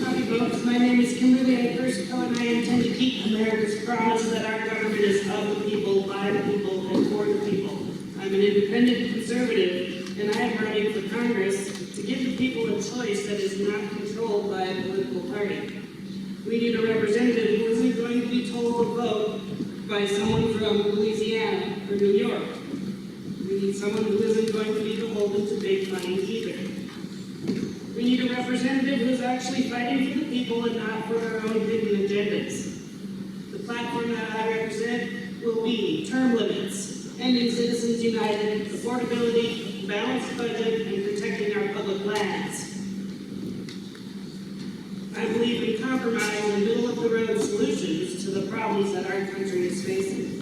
Howdy folks, my name is Kimberly Apersko and I intend to keep America's promise that our government is of the people, by the people, and for the people. I'm an independent conservative, and I am running for Congress to give the people a choice that is not controlled by a political party. We need a representative who isn't going to be told to vote by someone from Louisiana or New York. We need someone who isn't going to be beholden beholden to big money either. We need a representative who's actually fighting for the people and not for their own hidden agendas. The platform that I represent will be term limits, ending Citizens United, affordability, balanced budget, and protecting our public lands. I believe in compromise and middle-of-the-road solutions to the problems that our country is facing.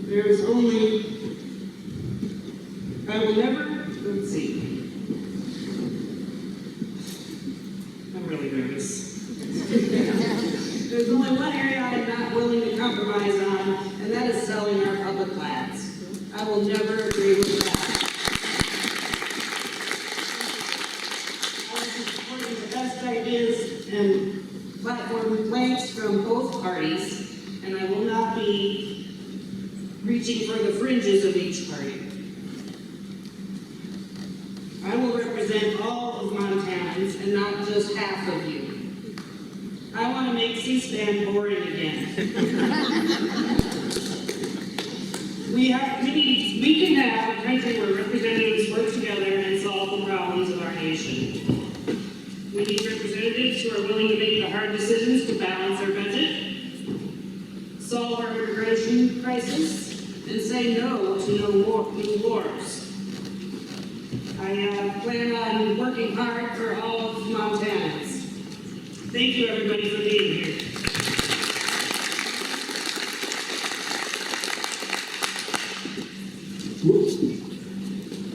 There's only, I will never, let's see. I'm really nervous. There's only one area I'm not willing to compromise on, and that is selling our public lands. I will never agree with that. I will be supporting the best ideas and platform planks from both parties, and I will not be reaching for the fringes of each party. I will represent all of Montanans and not just half of you. I want to make C-SPAN boring again. We can have a country where representatives work together and solve the problems of our nation. We need representatives who are willing to make the hard decisions to balance our budget, solve our immigration crisis, and say no to new wars. I plan on working hard for all of Montanans. Thank you, everybody, for being here.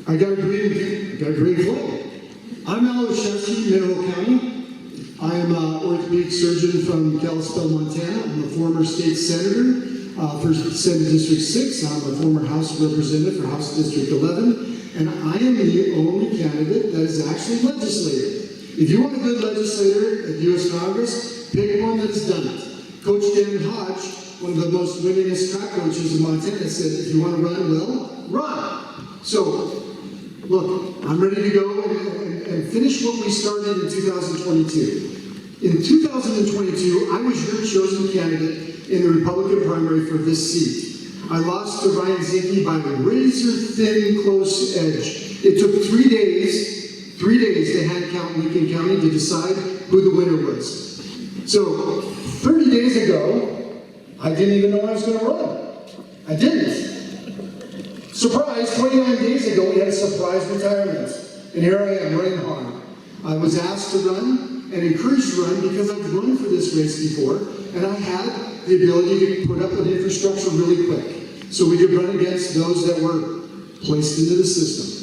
I got a green flag. I'm Al Oshesky, Mineral County. I am an orthopedic surgeon from Kalispell, Montana. I'm a former state senator for Senate District 6. I'm a former House representative for House District 11. And I am the only candidate that is actually legislated. If you want a good legislator at U.S. Congress, pick one that's done it. Coach Dan Hodge, one of the most winningest track coaches in Montana, said, if you want to run well, run. So, look, I'm ready to go and finish what we started in 2022. In 2022, I was your chosen candidate in the Republican primary for this seat. I lost to Ryan Zinke by a razor-thin close edge. It took 3 days to hand count Lincoln County to decide who the winner was. So 30 days ago, I didn't even know I was going to run. I didn't. Surprise, 29 days ago, we had a surprise retirement. And here I am running hard. I was asked to run and encouraged to run because I've run for this race before, and I had the ability to put up an infrastructure really quick. So we could run against those that were placed into the system.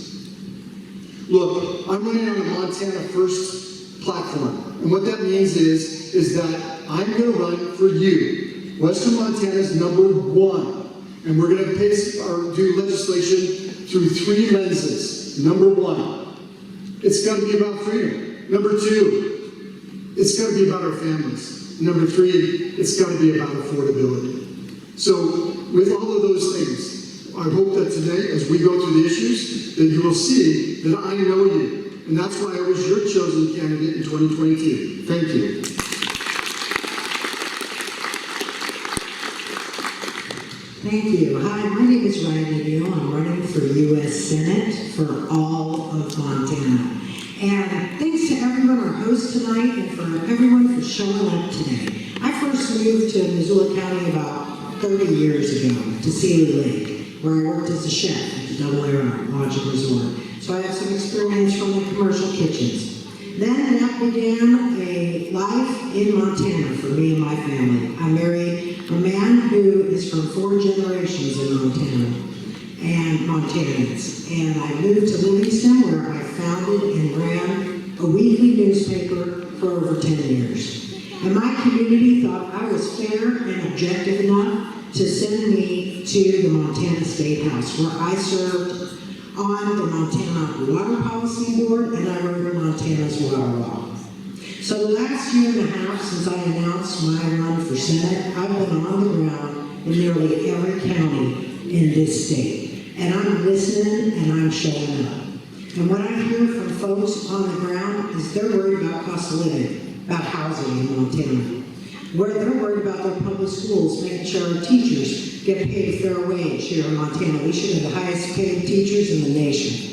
Look, I'm running on a Montana First platform. And what that means is that I'm going to run for you. Western Montana's #1. And we're going to do legislation through 3 lenses. #1, it's got to be about freedom. #2, it's got to be about our families. #3, it's got to be about affordability. So with all of those things, I hope that today, as we go through the issues, that you will see that I know you. And that's why I was your chosen candidate in 2022. Thank you. Thank you. Hi, my name is Ryan Neal. I'm running for U.S. Senate for all of Montana. And thanks to everyone, our host tonight, and for everyone for showing up today. I first moved to Missoula County about 30 years ago to Sealy Lake, where I worked as a chef at the Double Air Lodge and Resort. So I have some experience from the commercial kitchens. Then that began a life in Montana for me and my family. I married a man who is from 4 generations in Montana and Montanans. And I moved to Livingston, where I founded and ran a weekly newspaper for over 10 years. And my community thought I was fair and objective enough to send me to the Montana State House, where I served on the Montana Water Policy Board, and I wrote Montana's water law. So the last year and a half since I announced my run for Senate, I've been on the ground in nearly every county in this state. And I'm listening and I'm showing up. And what I hear from folks on the ground is they're worried about cost of living, about housing in Montana. where they're worried about their public schools, making sure our teachers get paid a fair wage here in Montana. We should have the highest paid teachers in the nation.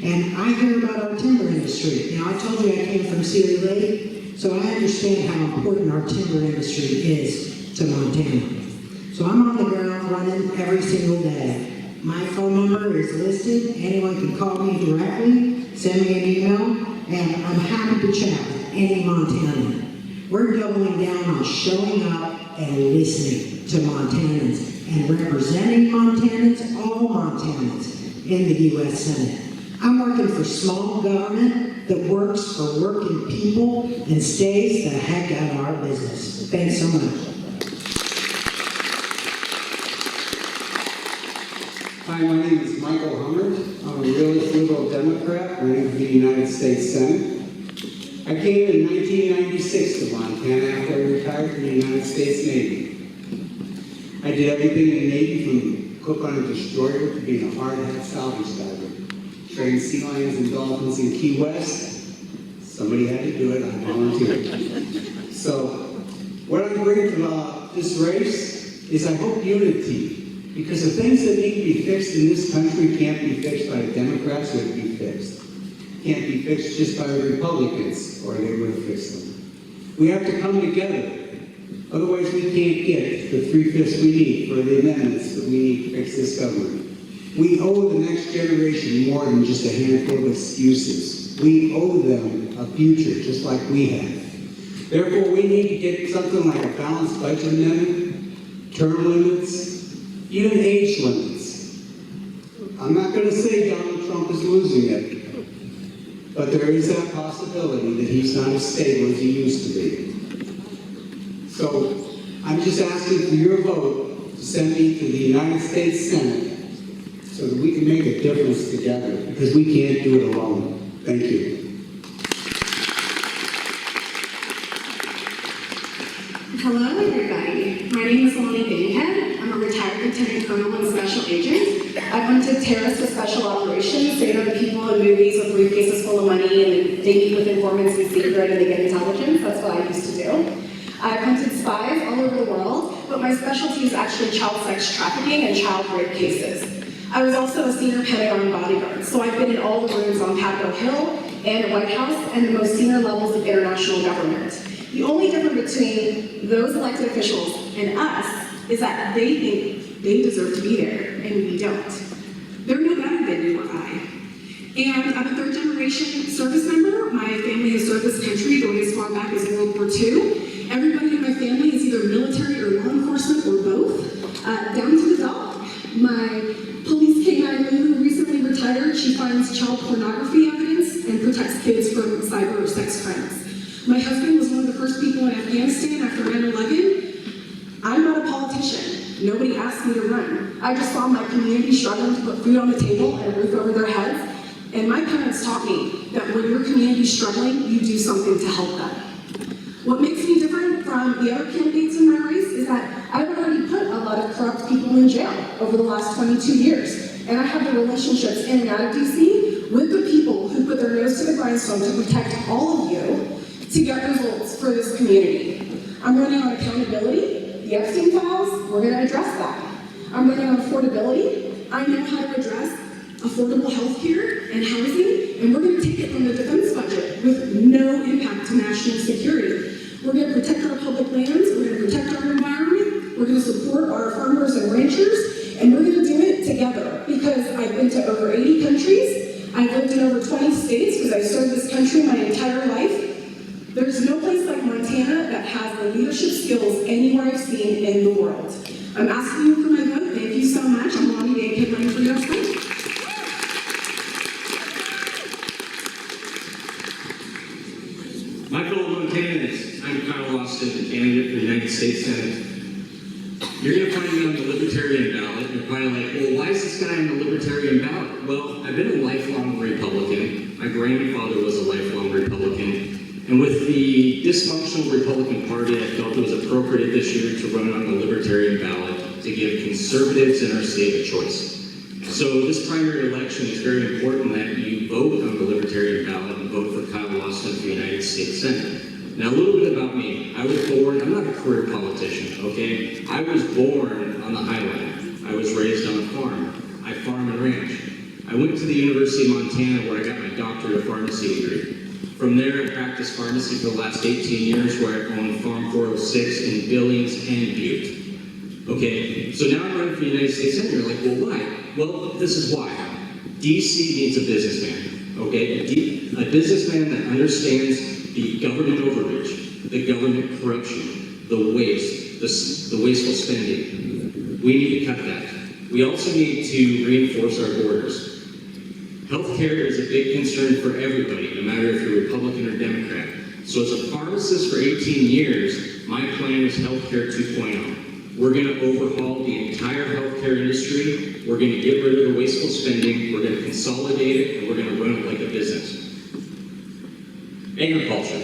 And I hear about our timber industry. You know, I told you I came from Cedar Lake, so I understand how important our timber industry is to Montana. So I'm on the ground running every single day. My phone number is listed. Anyone can call me directly, send me an email, and I'm happy to chat with any Montanan. We're doubling down on showing up and listening to Montanans and representing Montanans, all Montanans, in the U.S. Senate. I'm working for small government that works for working people and stays the heck out of our business. Thanks so much. Hi, my name is Michael Hummert. I'm a realist liberal Democrat running for the United States Senate. I came in 1996 to Montana after I retired from the United States Navy. I did everything in the Navy from cook on a destroyer to being a hard hat salvage diver. Trained sea lions and dolphins in Key West. Somebody had to do it, I volunteered. So, what I'm bringing to this race is I hope unity. Because the things that need to be fixed in this country can't be fixed by the Democrats, or it'd be fixed. Can't be fixed just by the Republicans, or they would have fixed them. We have to come together. Otherwise, we can't get the 3/5 we need for the amendments that we need to fix this government. We owe the next generation more than just a handful of excuses. We owe them a future, just like we have. Therefore, we need to get something like a balanced budget amendment, term limits, even age limits. I'm not going to say Donald Trump is losing it, but there is that possibility that he's not as stable as he used to be. So I'm just asking for your vote to send me to the United States Senate so that we can make a difference together, because we can't do it alone. Thank you. Hello, everybody. My name is Lonnie Bainhead. I'm a retired lieutenant colonel and special agent. I've went to terrorists with special operations. They know the people in movies with briefcases full of money and they meet with informants in secret and they get intelligence. That's what I used to do. I've hunted spies all over the world, but my specialty is actually child sex trafficking and child rape cases. I was also a senior Pentagon bodyguard, so I've been in all the rooms on Capitol Hill and the White House and the most senior levels of international government. The only difference between those elected officials and us is that they think they deserve to be there, and we don't. They're no better than you or I. And I'm a third-generation service member. My family has served this country going as far back as World War II. Everybody in my family is either military or law enforcement or both, down to the dog. My police K9 who recently retired, she finds child pornography evidence and protects kids from cyber or sex crimes. My husband was one of the first people in Afghanistan after 9/11. I'm not a politician. Nobody asked me to run. I just saw my community struggling to put food on the table and a roof over their heads. And my parents taught me that when your community's struggling, you do something to help them. What makes me different from the other candidates in my race is that I've already put a lot of corrupt people in jail over the last 22 years. And I have the relationships in and out of DC with the people who put their nose to the grindstone to protect all of you to get results for this community. I'm running on accountability, the Epstein files, we're going to address that. I'm running on affordability, I know how to address affordable health care and housing, and we're going to take it from the defense budget with no impact to national security. We're going to protect our public lands, we're going to protect our environment, we're going to support our farmers and ranchers, and we're going to do it together because I've been to over 80 countries, I've lived in over 20 states because I've served this country my entire life. There's no place like Montana that has the leadership skills anywhere I've seen in the world. I'm asking you for my vote. Thank you so much. I'm Lonnie Bainhead running for U.S. Senate. My fellow Montanans, I'm Kyle Austin, candidate for the United States Senate. You're going to find me on the Libertarian ballot. You're probably like, well, why is this guy on the Libertarian ballot? Well, I've been a lifelong Republican. My grandfather was a lifelong Republican. And with the dysfunctional Republican Party, I felt it was appropriate this year to run on the Libertarian ballot to give conservatives in our state a choice. So this primary election is very important that you vote on the Libertarian ballot and vote for Kyle Austin for the United States Senate. Now, a little bit about me. I was born, I'm not a career politician, okay? I was born on the highland. I was raised on a farm. I farm and ranch. I went to the University of Montana where I got my doctorate of pharmacy degree. From there, I practiced pharmacy for the last 18 years where I owned Farm 406 in Billings and Butte. Okay, so now I'm running for the United States Senate. You're like, well, why? Well, this is why. DC needs a businessman, okay? A businessman that understands the government overreach, the government corruption, the waste, the wasteful spending. We need to cut that. We also need to reinforce our borders. Healthcare is a big concern for everybody, no matter if you're Republican or Democrat. So as a pharmacist for 18 years, my plan is Healthcare 2.0. We're going to overhaul the entire healthcare industry. We're going to get rid of the wasteful spending. We're going to consolidate it, and we're going to run it like a business. Agriculture.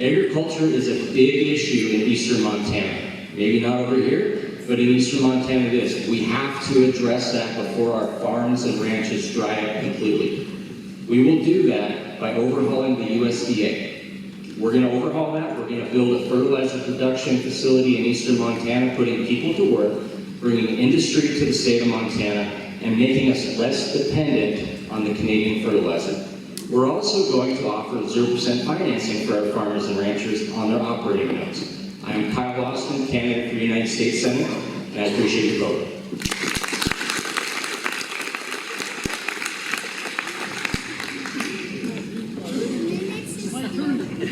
Agriculture is a big issue in eastern Montana. Maybe not over here, but in eastern Montana it is. We have to address that before our farms and ranches dry up completely. We will do that by overhauling the USDA. We're going to overhaul that. We're going to build a fertilizer production facility in eastern Montana, putting people to work, bringing industry to the state of Montana, and making us less dependent on the Canadian fertilizer. We're also going to offer 0% financing for our farmers and ranchers on their operating notes. I am Kyle Austin, candidate for the United States Senate, and I appreciate your vote.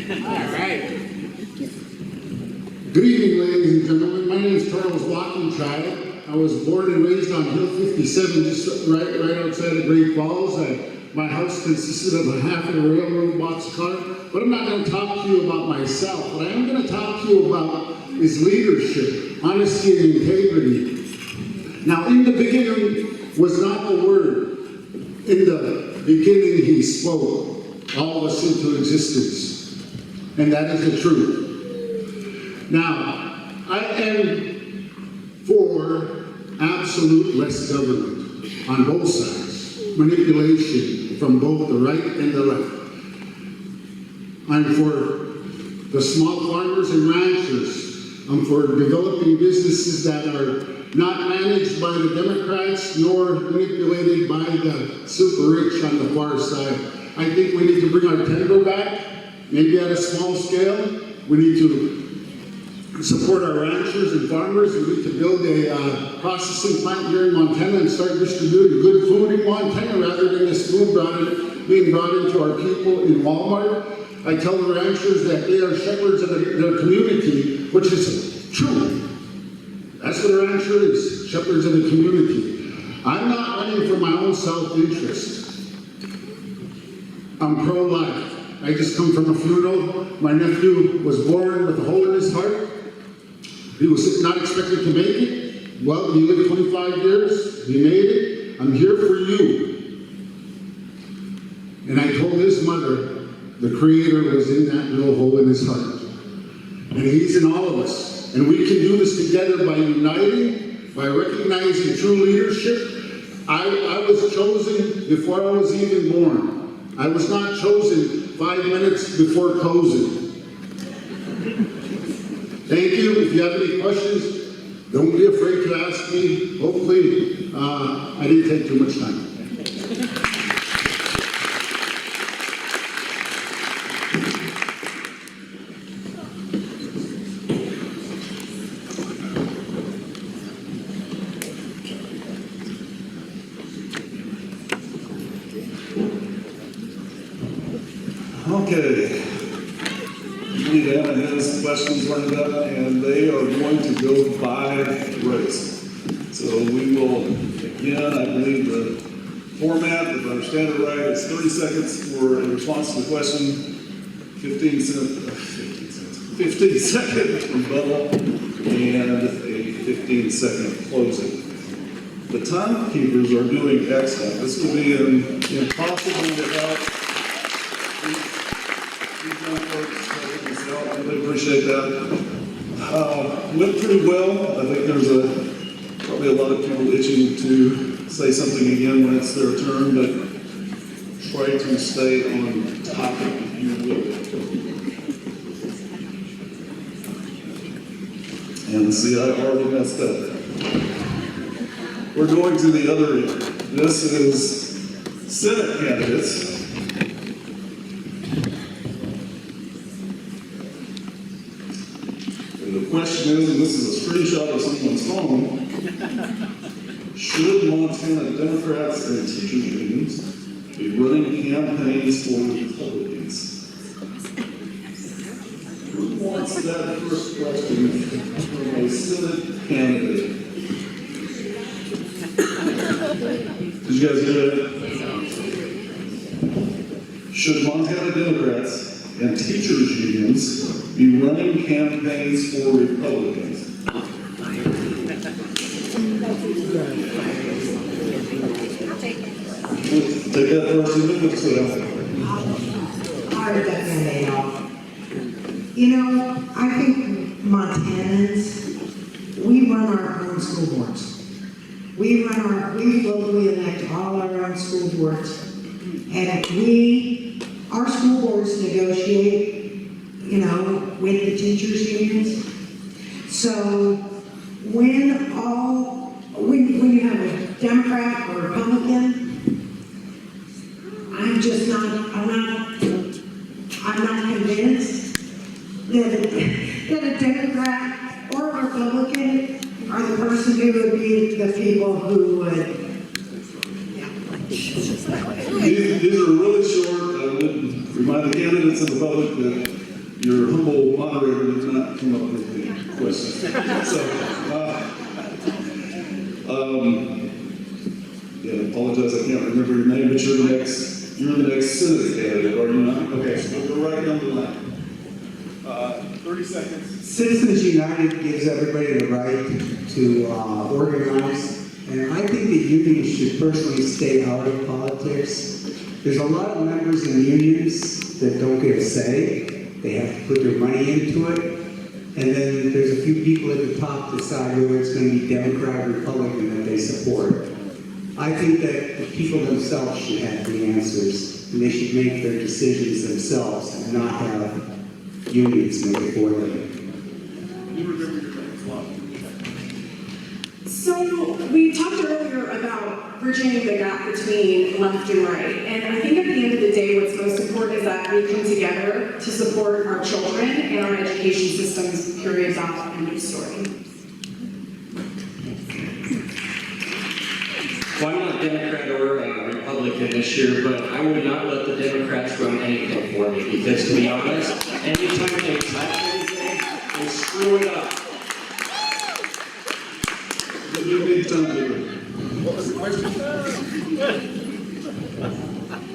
All right. Good evening, ladies and gentlemen. My name is Charles Walkenchild. I was born and raised on Hill 57, just right outside of Great Falls. My house consisted of a half of a railroad boxcar, but I'm not going to talk to you about myself. What I am going to talk to you about is leadership, honesty, and integrity. Now, in the beginning was not the Word. In the beginning, He spoke all of us into existence, and that is the truth. Now, I am for absolute less government on both sides, manipulation from both the right and the left. I'm for the small farmers and ranchers. I'm for developing businesses that are not managed by the Democrats nor manipulated by the super rich on the far side. I think we need to bring our timber back, maybe at a small scale. We need to support our ranchers and farmers. We need to build a processing plant here in Montana and start distributing good food in Montana rather than this food being brought into our people in Walmart. I tell the ranchers that they are shepherds of their community, which is true. That's what a rancher is, shepherds of the community. I'm not running for my own self-interest. I'm pro-life. I just come from a funeral. My nephew was born with a hole in his heart. He was not expected to make it. Well, he lived 25 years. He made it. I'm here for you. And I told his mother, the Creator was in that little hole in his heart. And He's in all of us. And we can do this together by uniting, by recognizing true leadership. I was chosen before I was even born. I was not chosen 5 minutes before closing. Thank you. If you have any questions, don't be afraid to ask me. Hopefully, I didn't take too much time. Okay. Deanna has questions lined up, and they are going to go by race. So we will, again, I believe the format, if I understand it right, is 30 seconds for a response to the question, 15 second rebuttal, and a 15-second closing. The timekeepers are doing excellent. This will be impossible without I really appreciate that. Went pretty well. I think there's probably a lot of people itching to say something again when it's their turn, but try to stay on topic if you will. And see, I already messed up. We're going to the other end. This is Senate candidates. And the question is, and this is a screenshot of someone's phone, should Montana Democrats and teachers unions be running campaigns for Republicans? Who wants that first question from a Senate candidate? Did you guys hear that? Should Montana Democrats and teachers unions be running campaigns for Republicans? Take that first and look at it. I would definitely not. You know, I think Montanans, we run our own school boards. We locally elect all our own school boards. And our school boards negotiate, you know, with the teachers unions. So when you have a Democrat or Republican, I'm not convinced that a Democrat or a Republican are the person who would be the people who would. These are really short. I would remind the candidates and the public that your humble moderator did not come up with the question. I apologize, I can't remember your name, but you're the next Senate candidate, are you not? Okay, so we're right down the line. 30 seconds. Citizens United gives everybody the right to organize, and I think the unions should personally stay out of politics. There's a lot of members in unions that don't get a say. They have to put their money into it, and then there's a few people at the top decide whether it's going to be Democrat or Republican that they support. I think that the people themselves should have the answers, and they should make their decisions themselves and not have unions make it for them. So we talked earlier about bridging the gap between left and right, and I think at the end of the day, what's most important is that we come together to support our children and our education systems, period, dot, end of story. Well, I'm not Democrat or Republican this year, but I would not let the Democrats run anything for me, because to be honest, anytime they touch anything, they screw it up. What was the question?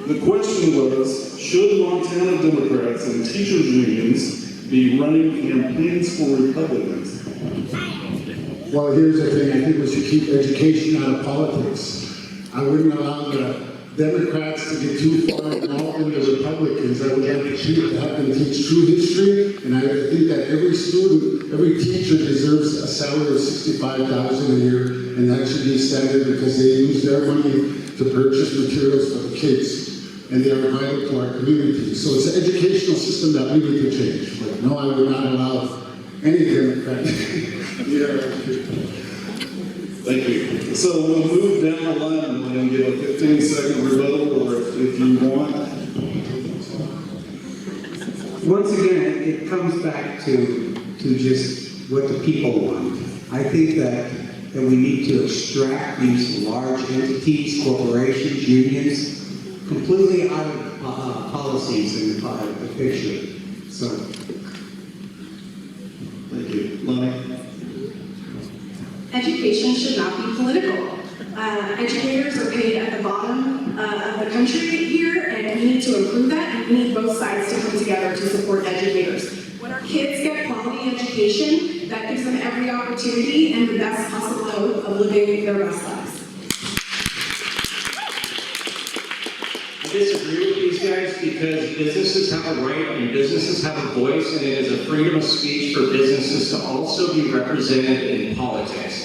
The question was, should Montana Democrats and teachers unions be running campaigns for Republicans? Well, here's the thing, I think we should keep education out of politics. I wouldn't allow the Democrats to get too far involved in the Republicans. I would have them teach true history, and I think that every student, every teacher deserves a salary of $65,000 a year, and that should be standard because they use their money to purchase materials for the kids, and they are vital to our community. So it's an educational system that we need to change. But no, I would not allow any Democrat. Thank you. So we'll move down the line and give a 15-second rebuttal, or if you want. Once again, it comes back to just what the people want. I think that we need to extract these large entities, corporations, unions, completely out of policies in the picture. So, thank you. Lonnie? Education should not be political. Educators are paid at the bottom of the country here, and we need to improve that, and we need both sides to come together to support educators. When our kids get quality education, that gives them every opportunity and the best possible hope of living their best lives. I disagree with these guys because businesses have a right and businesses have a voice, and it is a freedom of speech for businesses to also be represented in politics.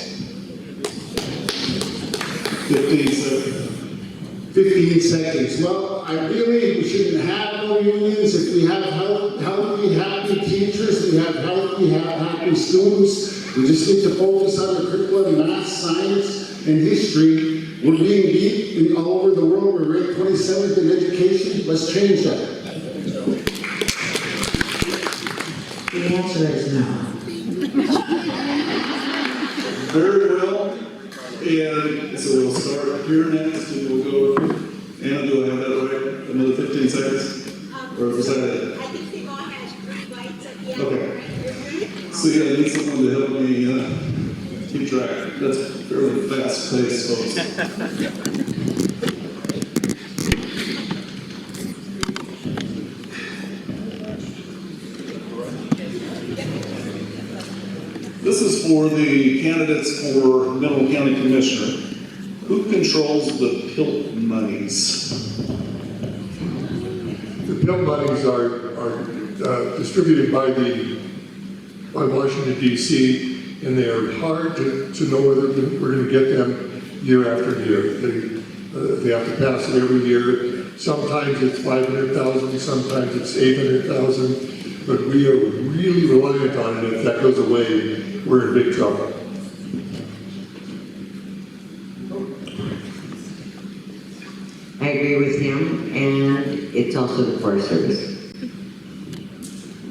15 seconds. 15 seconds. Well, ideally, we shouldn't have no unions. If we have healthy, happy teachers, we have healthy, happy students, We just need to focus on the curriculum, math, science, and history. We're being beat all over the world. We're ranked 27th in education. Let's change that. The answer is no. Very well. And so we'll start here next, and we'll go. Anna, do I have that right? Another 15 seconds? Or was that? I think they've all had green lights at the end. Okay. So yeah, I need someone to help me keep track. That's fairly fast paced, folks. This is for the candidates for Mineral County Commissioner. Who controls the PILT monies? The PILT monies are distributed by Washington D.C. and they are hard to know whether we're going to get them year after year. They have to pass it every year. Sometimes it's 500,000, sometimes it's 800,000, but we are really reliant on it. If that goes away, we're in big trouble. I agree with him, and it's also the Forest Service.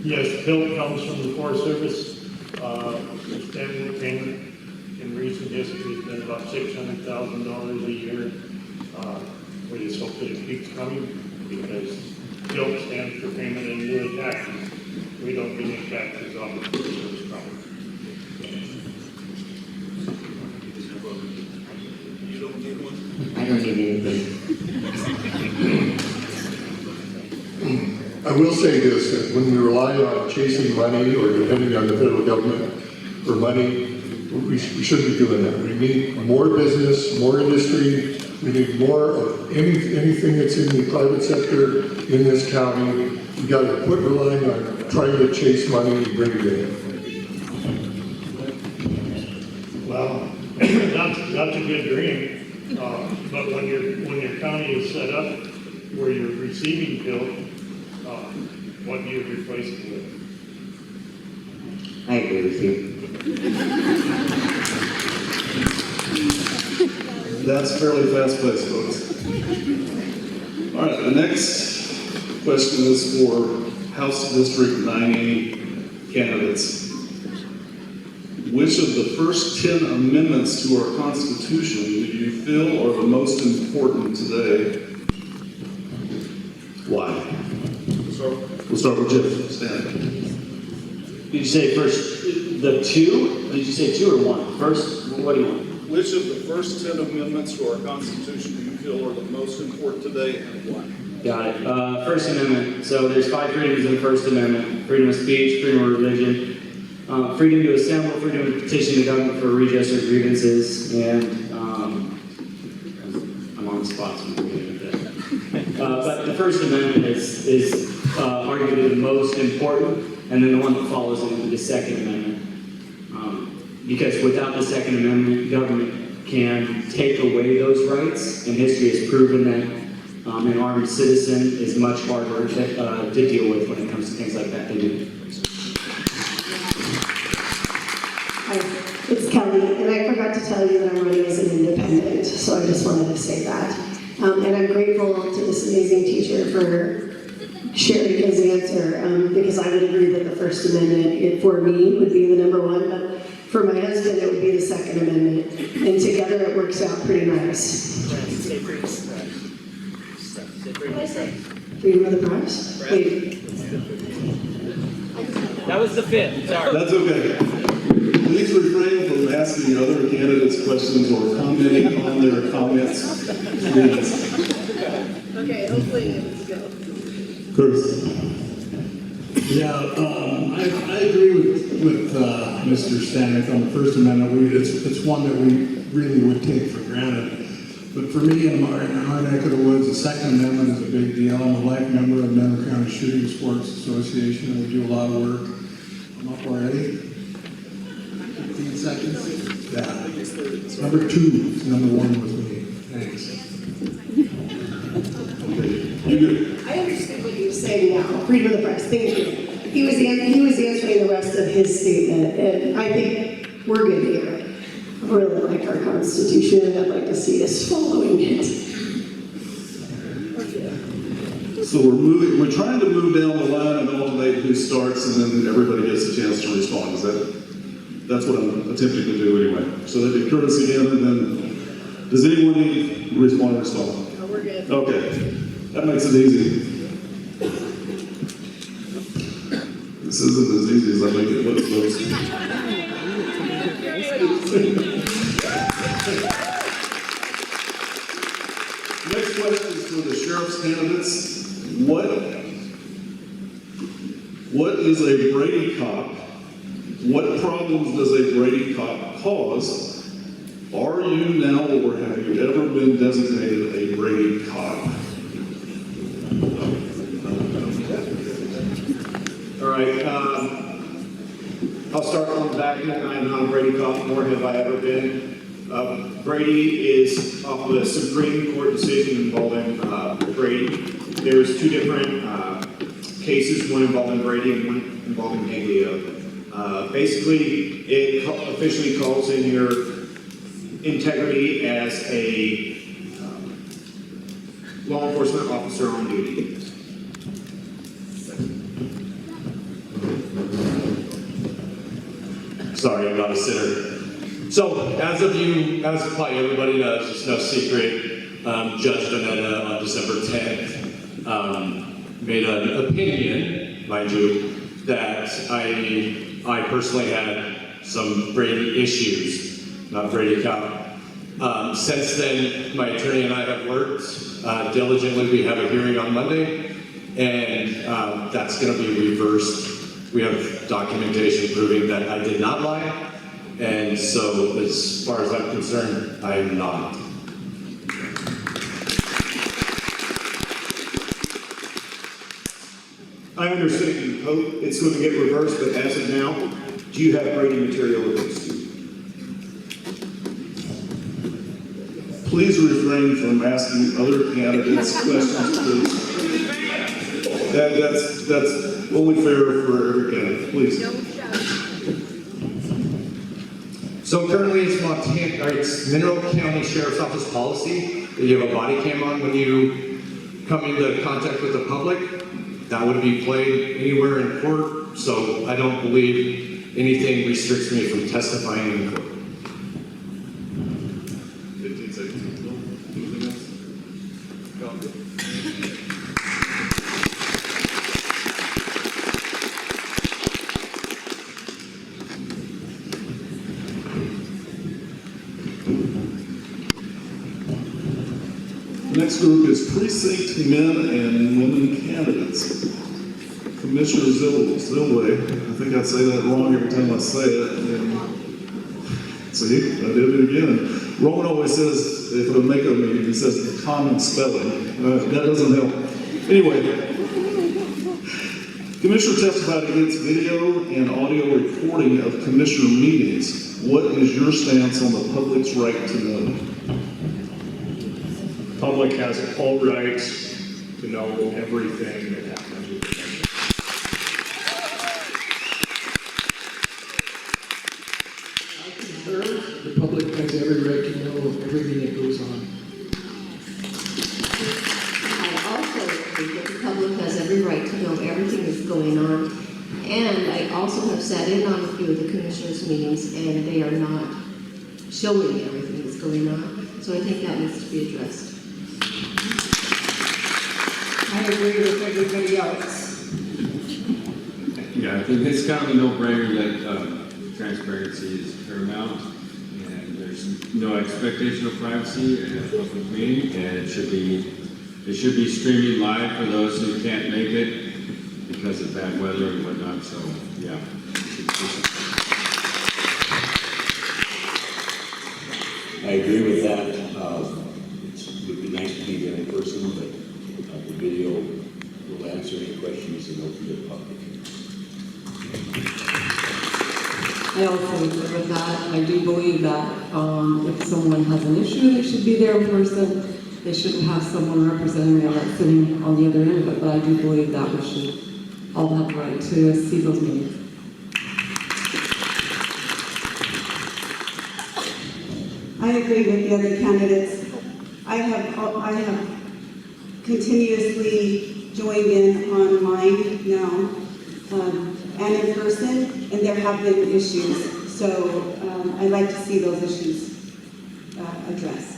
Yes, PILT comes from the Forest Service. Standing payment in recent history has been about $600,000 a year. We just hope that it keeps coming because PILT stands for payment in lieu of taxes. We don't get any taxes off the Forest Service property. I don't need anything. I will say this, that when we rely on chasing money or depending on the federal government for money, we shouldn't be doing that. We need more business, more industry. We need more of anything that's in the private sector in this county. We got to quit relying on trying to chase money and bring it in. Well, that's a good dream. But when your county is set up where you're receiving PILT, what do you replace it with? I agree with you. That's fairly fast paced, folks. All right, the next question is for House District 9A candidates. Which of the first 10 amendments to our Constitution do you feel are the most important today? Why? We'll start with Jeff. Stan. Did you say first the two? Did you say two or one? First, what do you want? Which of the first 10 amendments to our Constitution do you feel are the most important today and why? Got it. First Amendment. So there's 5 freedoms in the First Amendment: freedom of speech, freedom of religion, freedom to assemble, freedom to petition the government for redress of grievances, and I'm on the spot, so I'm going to that. But the First Amendment is arguably the most important, and then the one that follows it is the Second Amendment. Because without the Second Amendment, government can take away those rights, and history has proven that an armed citizen is much harder to deal with when it comes to things like that than you. Hi, it's Kelly, and I forgot to tell you that I'm running as an independent, so I just wanted to say that. And I'm grateful to this amazing teacher for sharing his answer, because I would agree that the First Amendment, for me, would be the number one, but for my husband, it would be the Second Amendment. And together it works out pretty nice. Freedom of the press? Wait. That was the fifth. Sorry. That's okay. Please refrain from asking other candidates questions or commenting on their comments. Please. Okay, hopefully it's go. Curtis. Yeah, I agree with Mr. Stanek on the First Amendment. It's one that we really would take for granted. But for me, in our neck of the woods, the Second Amendment is a big deal. I'm a life member of Mentor County Shooting Sports Association, and we do a lot of work. I'm up already. 15 seconds? Yeah. Number 2 is number 1 with me. Thanks. I understand what you're saying now. Freedom of the press. Thank you. He was answering the rest of his statement, and I think we're good here. I really like our Constitution, and I'd like to see us following it. So we're trying to move down the line and alternate who starts, and then everybody gets a chance to respond. That's what I'm attempting to do anyway. So that'd be courtesy again, and then, does anyone need to respond? No, we're good. Okay, that makes it easy. This isn't as easy as I make it look, folks. Next question is for the sheriff's candidates. What is a Brady cop? What problems does a Brady cop cause? Are you now or have you ever been designated a Brady cop? All right, I'll start on the back end. I'm not a Brady cop, nor have I ever been. Brady is off of a Supreme Court decision involving Brady. There's two different cases, one involving Brady and one involving Giglio. Basically, it officially calls in your integrity as a law enforcement officer on duty. Sorry, I'm not a sinner. So, as probably everybody knows, it's no secret, Judge Vanetta on December 10th made an opinion, mind you, that I personally had some Brady issues, not Brady cop. Since then, my attorney and I have worked diligently. We have a hearing on Monday, and that's going to be reversed. We have documentation proving that I did not lie, and so as far as I'm concerned, I am not. I understand you hope it's going to get reversed, but as of now, do you have Brady material against you? Please refrain from asking other candidates questions, please. That's only fair for every candidate, please. So currently it's Mineral County Sheriff's Office policy that you have a body cam on when you come into contact with the public. That would be played anywhere in court, so I don't believe anything restricts me from testifying in court. 15 seconds. Anything else? Go. The next group is precinct men and women candidates. Commissioner Zillway, I think I say that wrong every time I say it. And see, I did it again. Roman always says, if it'll make a meeting, he says the common spelling. That doesn't help. Anyway, Commissioner testified against video and audio recording of commissioner meetings. What is your stance on the public's right to know? Public has all rights to know everything that happens with the commission. The public has every right to know everything that goes on. I also think that the public has every right to know everything that's going on. And I also have sat in on a few of the commissioners' meetings, and they are not showing everything that's going on. So I think that needs to be addressed. I agree with everybody else. Yeah, I think it's kind of a no-brainer that transparency is paramount, and there's no expectation of privacy in a public meeting, and it should be streaming live for those who can't make it because of bad weather and whatnot. So yeah. I agree with that. It would be nice to be there in person, but the video will answer any questions and open to the public. I also agree with that. I do believe that if someone has an issue, they should be there in person. They shouldn't have someone representing them that's sitting on the other end of it, but I do believe that we should all have the right to see those meetings. I agree with the other candidates. I have continuously joined in online now and in person, and there have been issues. So I'd like to see those issues addressed.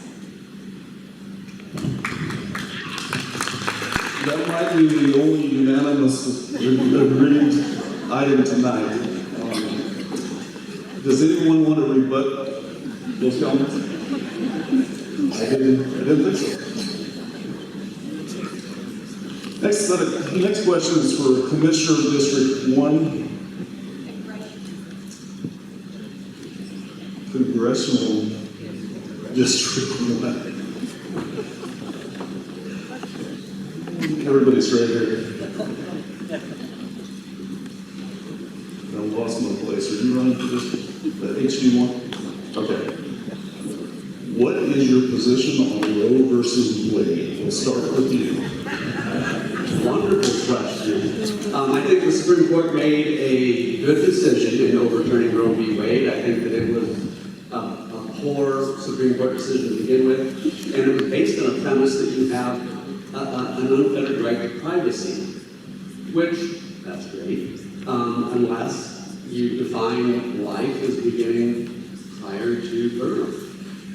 That might be the only unanimous agreed item tonight. Does anyone want to rebut those comments? I didn't think so. Next question is for Commissioner District 1. Congressional District 1. Everybody straight here. I lost my place. Are you running for this HD1? Okay. What is your position on Roe versus Wade? We'll start with you. Wonderful question. I think the Supreme Court made a good decision in overturning Roe v. Wade. I think that it was a poor Supreme Court decision to begin with, and it was based on a premise that you have an unfettered right to privacy, which, that's great, unless you define life as beginning prior to birth.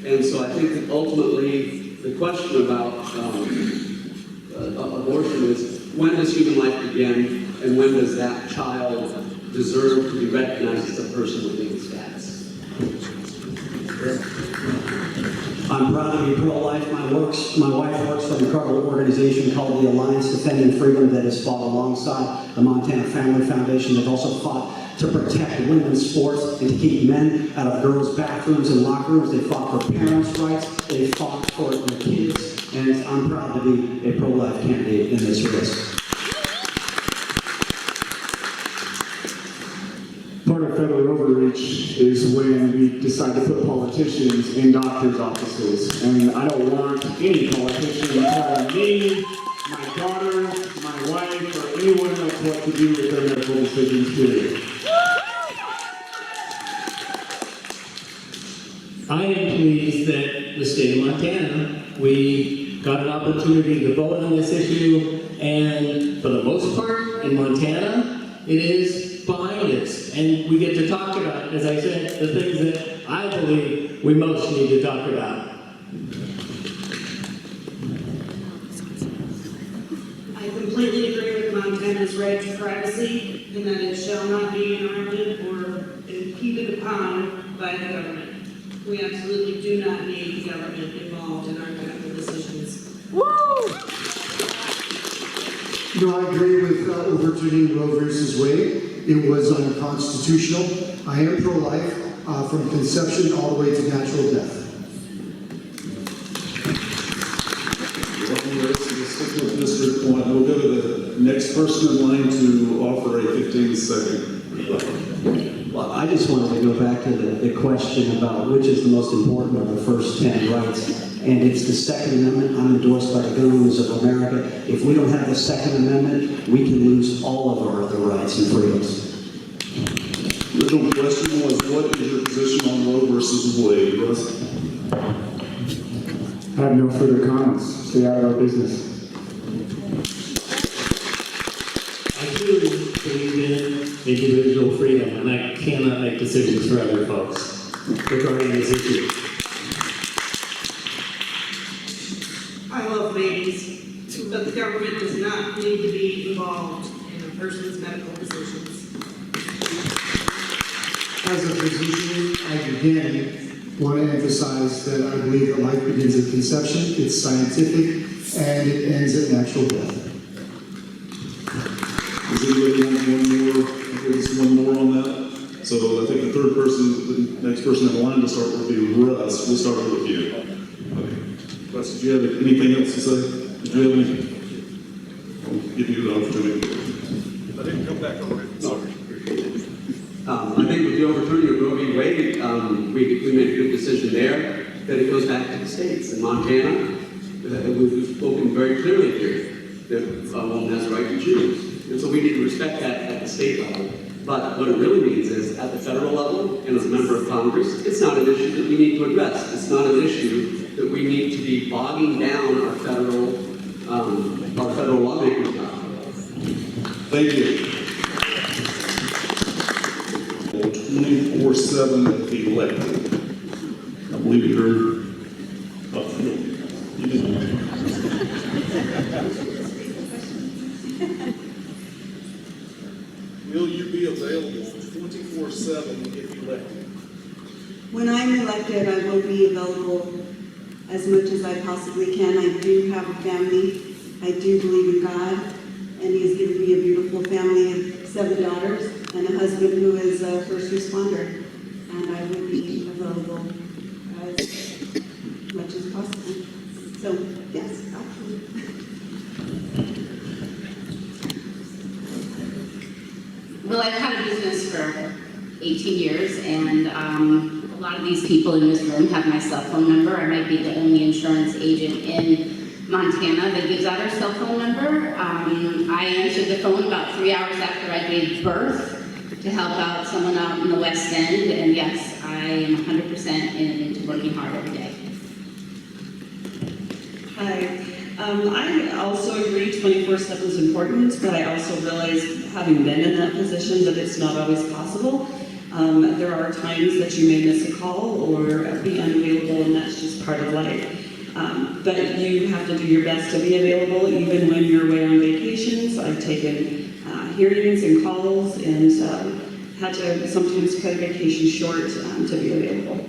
And so I think that ultimately the question about abortion is, when does human life begin, and when does that child deserve to be recognized as a person with legal status? I'm proud to be pro-life. My wife works for an incredible organization called the Alliance Defending Freedom that has fought alongside the Montana Family Foundation. They've also fought to protect women's sports and to keep men out of girls' bathrooms and locker rooms. They fought for parents' rights. They fought for the kids. And I'm proud to be a pro-life candidate in this race. Part of federal overreach is when we decide to put politicians in doctors' offices. And I don't want any politician telling me, my daughter, my wife, or anyone else what to do with their medical decisions, period. I am pleased that the state of Montana, we got an opportunity to vote on this issue, and for the most part, in Montana, it is behind us. And we get to talk about, as I said, the things that I believe we most need to talk about. I completely agree with Montana's right to privacy, and that it shall not be interrupted or impeded upon by the government. We absolutely do not need the government involved in our medical decisions. No, I agree with overturning Roe versus Wade. It was unconstitutional. I am pro-life from conception all the way to natural death. District 1. We'll go to the next person in line to offer a 15-second rebuttal. Well, I just wanted to go back to the question about which is the most important of the first 10 rights. And it's the Second Amendment. I'm endorsed by the Gun Owners of America. If we don't have the Second Amendment, we can lose all of our other rights and freedoms. The original question was, what is your position on Roe versus Wade, Russ? I have no further comments. Stay out of our business. I do believe in individual freedom, and I cannot make decisions for other folks regarding this issue. I love babies, but the government does not need to be involved in a person's medical decisions. As a physician, I again want to emphasize that I believe that life begins at conception, it's scientific, and it ends at natural death. Does anybody want one more? There's one more on that. So I think the third person, the next person in line to start will be Russ. We'll start with you. Okay. Russ, did you have anything else to say? Did you have anything? I'll give you the opportunity. I didn't come back already. Sorry. I think with the overturning of Roe v. Wade, we made a good decision there that it goes back to the states. In Montana, we've spoken very clearly here that a woman has the right to choose. And so we need to respect that at the state level. But what it really means is, at the federal level and as a member of Congress, it's not an issue that we need to address. It's not an issue that we need to be bogging down our federal lawmakers about. Thank you. 24/7 elected. I believe you're up front. You didn't. Will you be available 24/7 if elected? When I'm elected, I will be available as much as I possibly can. I do have a family. I do believe in God, and He has given me a beautiful family of 7 daughters and a husband who is a first responder. And I will be available as much as possible. So, yes, absolutely. Well, I've had a business for 18 years, and a lot of these people in this room have my cell phone number. I might be the only insurance agent in Montana that gives out our cell phone number. I answered the phone about 3 hours after I gave birth to help out someone out in the West End, and yes, I am 100% into working hard every day. Hi. I also agree 24/7 is important, but I also realize, having been in that position, that it's not always possible. There are times that you may miss a call or be unavailable, and that's just part of life. But you have to do your best to be available, even when you're away on vacations. I've taken hearings and calls, and had to sometimes cut a vacation short to be available.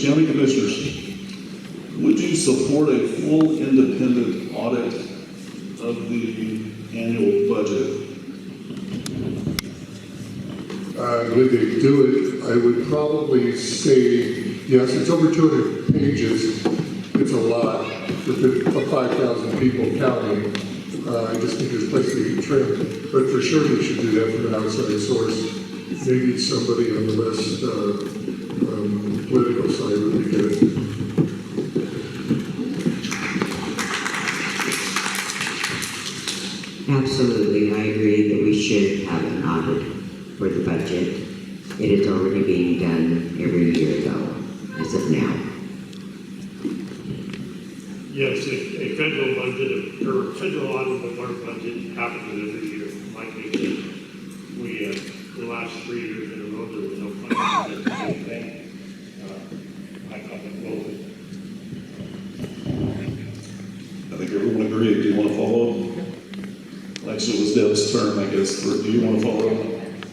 County Commissioners, would you support a full independent audit of the annual budget? Would they do it? I would probably say yes. It's over 200 pages. It's a lot for 5,000 people counting. I just think there's place to be trimmed. But for sure, we should do that from an outside source. Maybe somebody on the less political side would be good. Absolutely, I agree that we should have an audit for the budget. It is already being done every year though, as of now. Yes, a federal budget, or federal audit of our budget happens every year. Like we did, the last 3 years in a row, there was no funding for anything. I thought it was. I think everyone agreed. Do you want to follow? Actually, it was Deb's turn, I guess. Do you want to follow?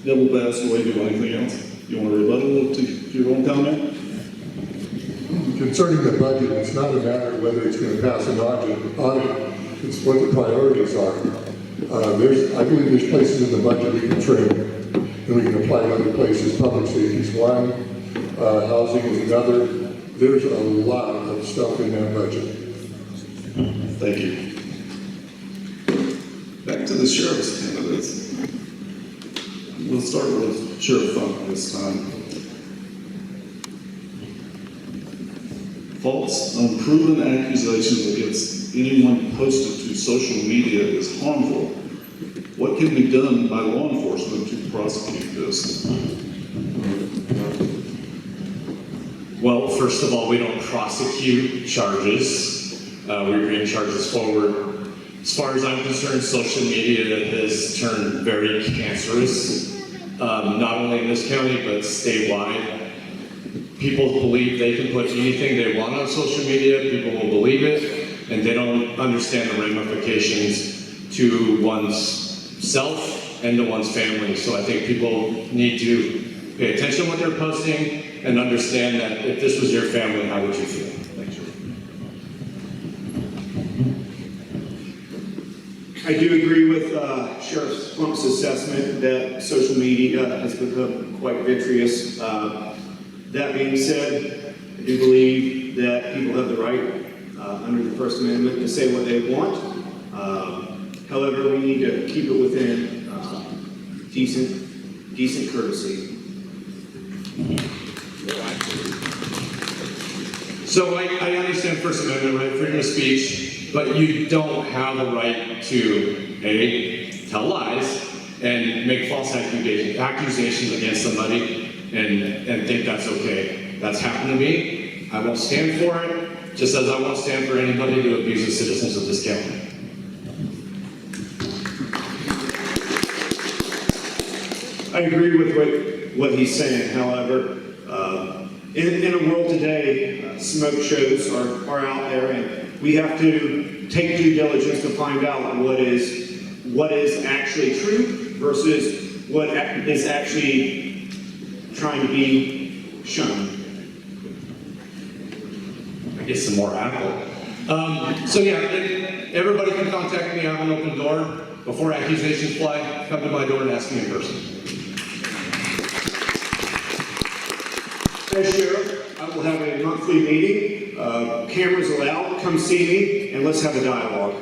Deb will pass away. Do anything else? You want to rebuttal to your own comment? Concerning the budget, it's not a matter of whether it's going to pass an audit. It's what the priorities are. I believe there's places in the budget we can trim, and we can apply to other places. Public safety is one, housing is another. There's a lot of stuff in that budget. Thank you. Back to the sheriff's candidates. We'll start with Sheriff Funk this time. False, unproven accusations against anyone posted to social media is harmful. What can be done by law enforcement to prosecute this? Well, first of all, we don't prosecute charges. We bring charges forward. As far as I'm concerned, social media has turned very cancerous, not only in this county, but statewide. People believe they can put anything they want on social media, people will believe it, and they don't understand the ramifications to one's self and to one's family. So I think people need to pay attention to what they're posting and understand that if this was your family, how would you feel? Thank you. I do agree with Sheriff Funk's assessment that social media has become quite vitreous. That being said, I do believe that people have the right under the First Amendment to say what they want. However, we need to keep it within decent courtesy. So So I understand First Amendment, right, freedom of speech, but you don't have the right to, A, tell lies and make false accusations against somebody and think that's okay. That's happened to me. I won't stand for it, just as I won't stand for anybody to abuse the citizens of this county. I agree with what he's saying. However, in a world today, smoke shows are out there, and we have to take due diligence to find out what is actually true versus what is actually trying to be shown. I get some more apple. So yeah, everybody can contact me. I have an open door. Before accusations fly, come to my door and ask me in person. As sheriff, I will have a monthly meeting. Cameras allowed. Come see me, and let's have a dialogue.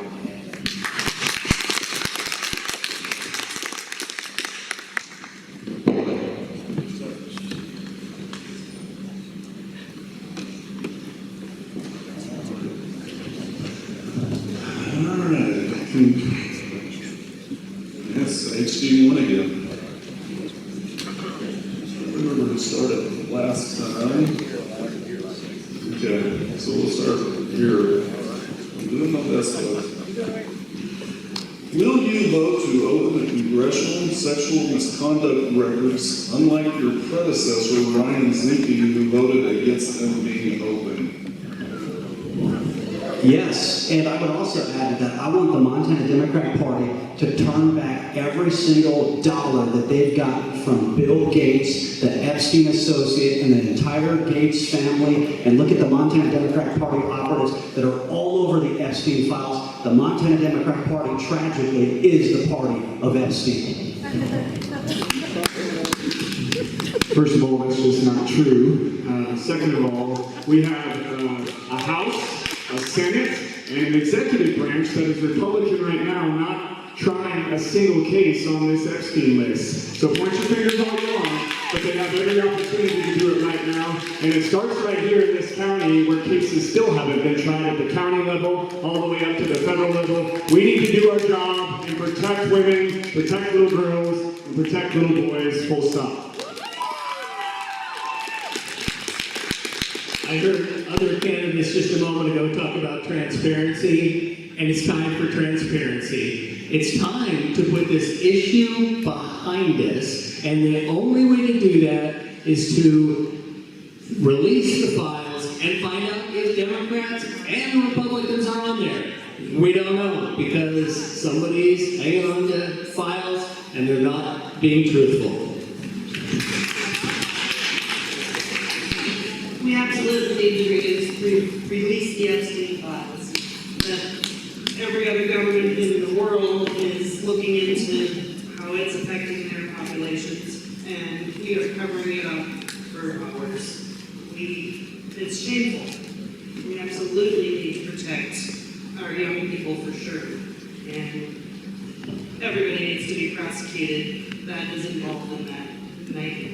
Yes, HD1 again. I remember who started last time. Okay, so we'll start here. I'm doing my best though. Will you vote to open the congressional sexual misconduct records, unlike your predecessor, Ryan Zinke, who voted against them being open? Yes, and I would also add that I want the Montana Democrat Party to turn back every single dollar that they've gotten from Bill Gates, the Epstein associate, and the entire Gates family, and look at the Montana Democrat Party operatives that are all over the Epstein files. The Montana Democrat Party, tragically, is the party of Epstein. First of all, that's just not true. Second of all, we have a House, a Senate, and an executive branch that is Republican right now, not trying a single case on this Epstein list. So point your fingers all you want, but they have every opportunity to do it right now. And it starts right here in this county where cases still haven't been tried at the county level, all the way up to the federal level. We need to do our job and protect women, protect little girls, and protect little boys, full stop. I heard other candidates just a moment ago talk about transparency, and it's time for transparency. It's time to put this issue behind us, and the only way to do that is to release the files and find out if Democrats and Republicans are on there. We don't know, because somebody's hanging on to files and they're not being truthful. We absolutely need to release the Epstein files. Every other government in the world is looking into how it's affecting their populations, and we are covering it up for hours. It's shameful. We absolutely need to protect our young people for sure, and everybody needs to be prosecuted that is involved in that. Thank you.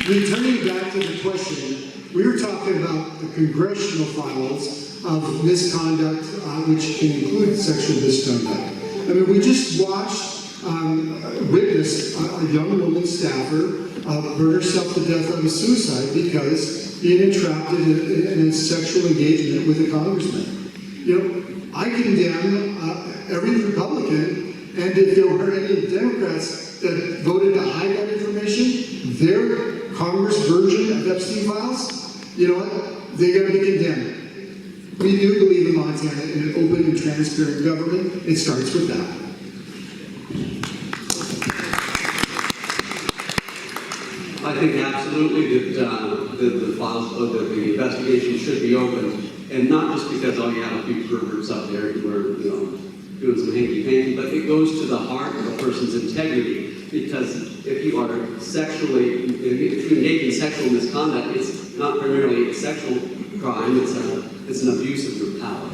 Returning back to the question, we were talking about the congressional files of misconduct, which can include sexual misconduct. I mean, we just witnessed a young woman staffer burn herself to death of a suicide because being entrapped in a sexual engagement with a congressman. You know, I condemn every Republican, and if there were any Democrats that voted to hide that information, their Congress version of Epstein files, you know what? They got to be condemned. We do believe in Montana in an open and transparent government. It starts with that. I think absolutely that the files, that the investigation should be open, and not just because you have a few perverts up there who are, doing some hanky-panky, but it goes to the heart of a person's integrity. Because if you are if you engage in sexual misconduct, it's not primarily a sexual crime, it's an abuse of your power.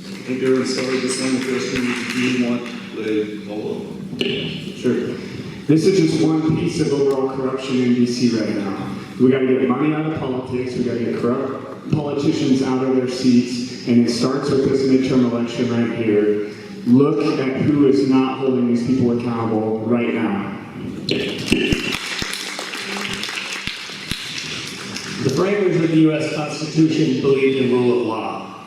I think Aaron started this one question. Do you want a follow-up? Sure. This is just one piece of overall corruption in DC right now. We gotta get money out of politics, we gotta get corrupt politicians out of their seats, and it starts with this midterm election right here. Look at who is not holding these people accountable right now. The framers of the U.S. Constitution believed in rule of law.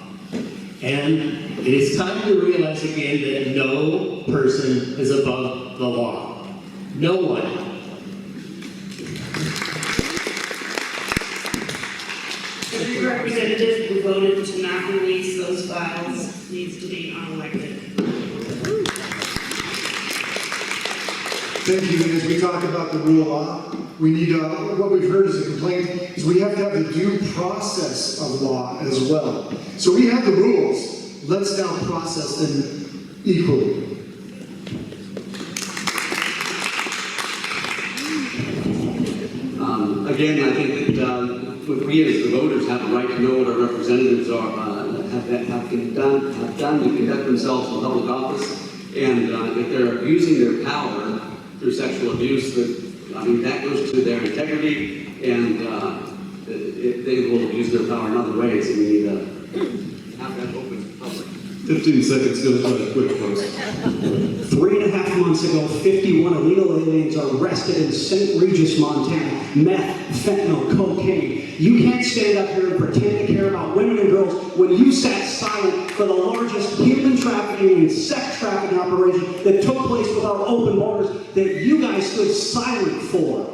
And it is time to realize again that no person is above the law. No one. Every representative who voted to not release those files needs to be unelected. Thank you, and as we talk about the rule of law, we need, what we've heard as a complaint is we have to have the due process of law as well. So we have the rules, let's now process them equally. Again, I think that we as the voters have a right to know what our representatives are, have done to conduct themselves in public office. And if they're abusing their power through sexual abuse, that goes to their integrity, and if they will abuse their power in other ways, and we need to have that open public. 15 seconds goes by quick, folks. 3.5 months ago, 51 illegal aliens are arrested in St. Regis, Montana. Meth, fentanyl, cocaine. You can't stand up here and pretend to care about women and girls when you sat silent for the largest human trafficking and sex trafficking operation that took place without open borders that you guys stood silent for.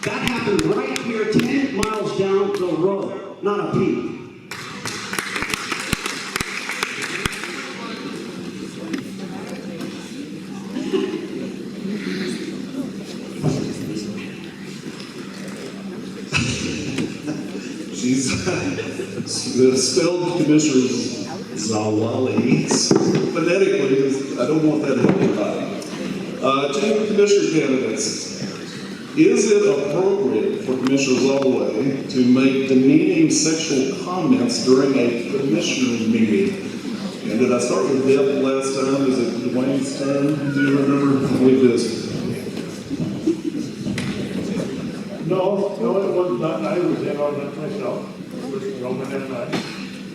That happened right here, 10 miles down the road. Not a peep. The spelled Commissioner Zawali phonetically, I don't want that to help anybody. Two Commissioner candidates. Is it appropriate for Commissioner Zawali to make demeaning sexual comments during a Commissioner meeting? And did I start with Deb last time? Is it Dwayne's turn? Do you remember? I believe this. No, it was not. I was in on that myself, with Roman and I.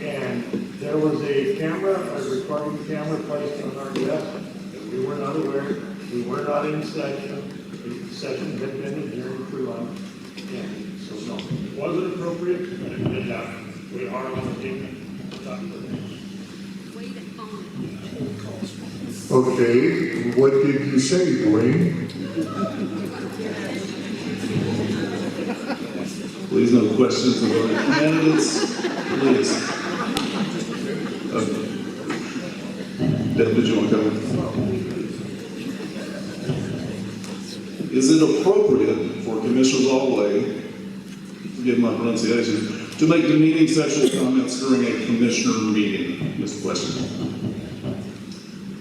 And there was a camera, a recording camera placed on our desk that we were not aware. We were not in session. The session had been adjourned for lunch. And so no, it wasn't appropriate, but it did happen. We are on the team. Okay, what did you say, Dwayne? Please, no questions of our candidates. Please. Deb, did you want to come? Is it appropriate for Commissioner Zawali, forgive my pronunciation, to make demeaning sexual comments during a Commissioner meeting? Mr. Question.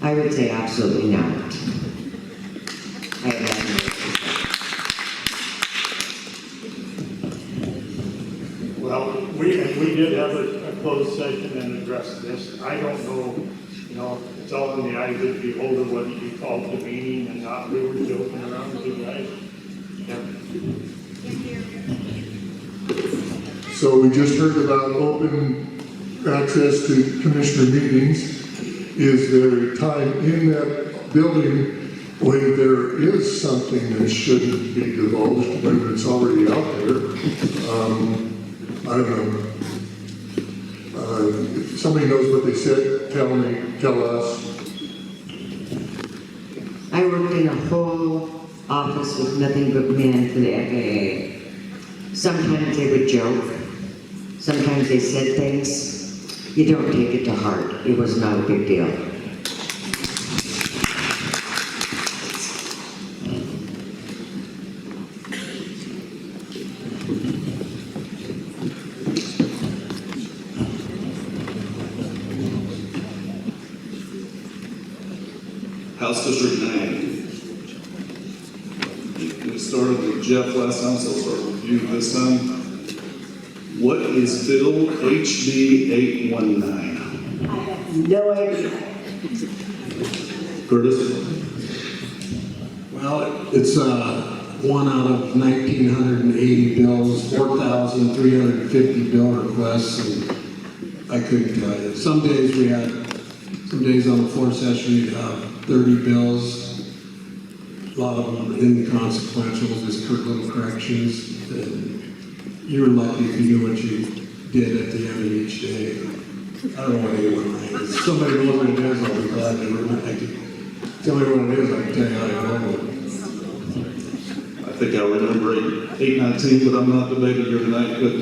I would say absolutely not. Well, we did have a closed session and addressed this. I don't know, it's all in the eyes of the beholder what you call demeaning and not. We were joking around with you guys. Yeah. So we just heard about open access to Commissioner meetings. Is there a time in that building when there is something that shouldn't be divulged, when it's already out there? I don't know. If somebody knows what they said, tell us. I worked in a whole office with nothing but men for the FAA. Sometimes they would joke. Sometimes they said things. You don't take it to heart. It was not a big deal. House District 9. We started with Jeff last time, so I'll start with you this time. What is Bill HB 819? I have no idea. Curtis? Well, it's one out of 1,980 bills, 4,350 bill requests, and I couldn't tell you. Some days on the floor session, you'd have 30 bills. A lot of them inconsequential, just quick little corrections. And you were lucky if you knew what you did at the end of each day. I don't know what anyone is. If somebody knows what it is, I'll be glad to remind you. Tell me what it is, I can tell you how to go. I think I remember 819, but I'm not debating here tonight, but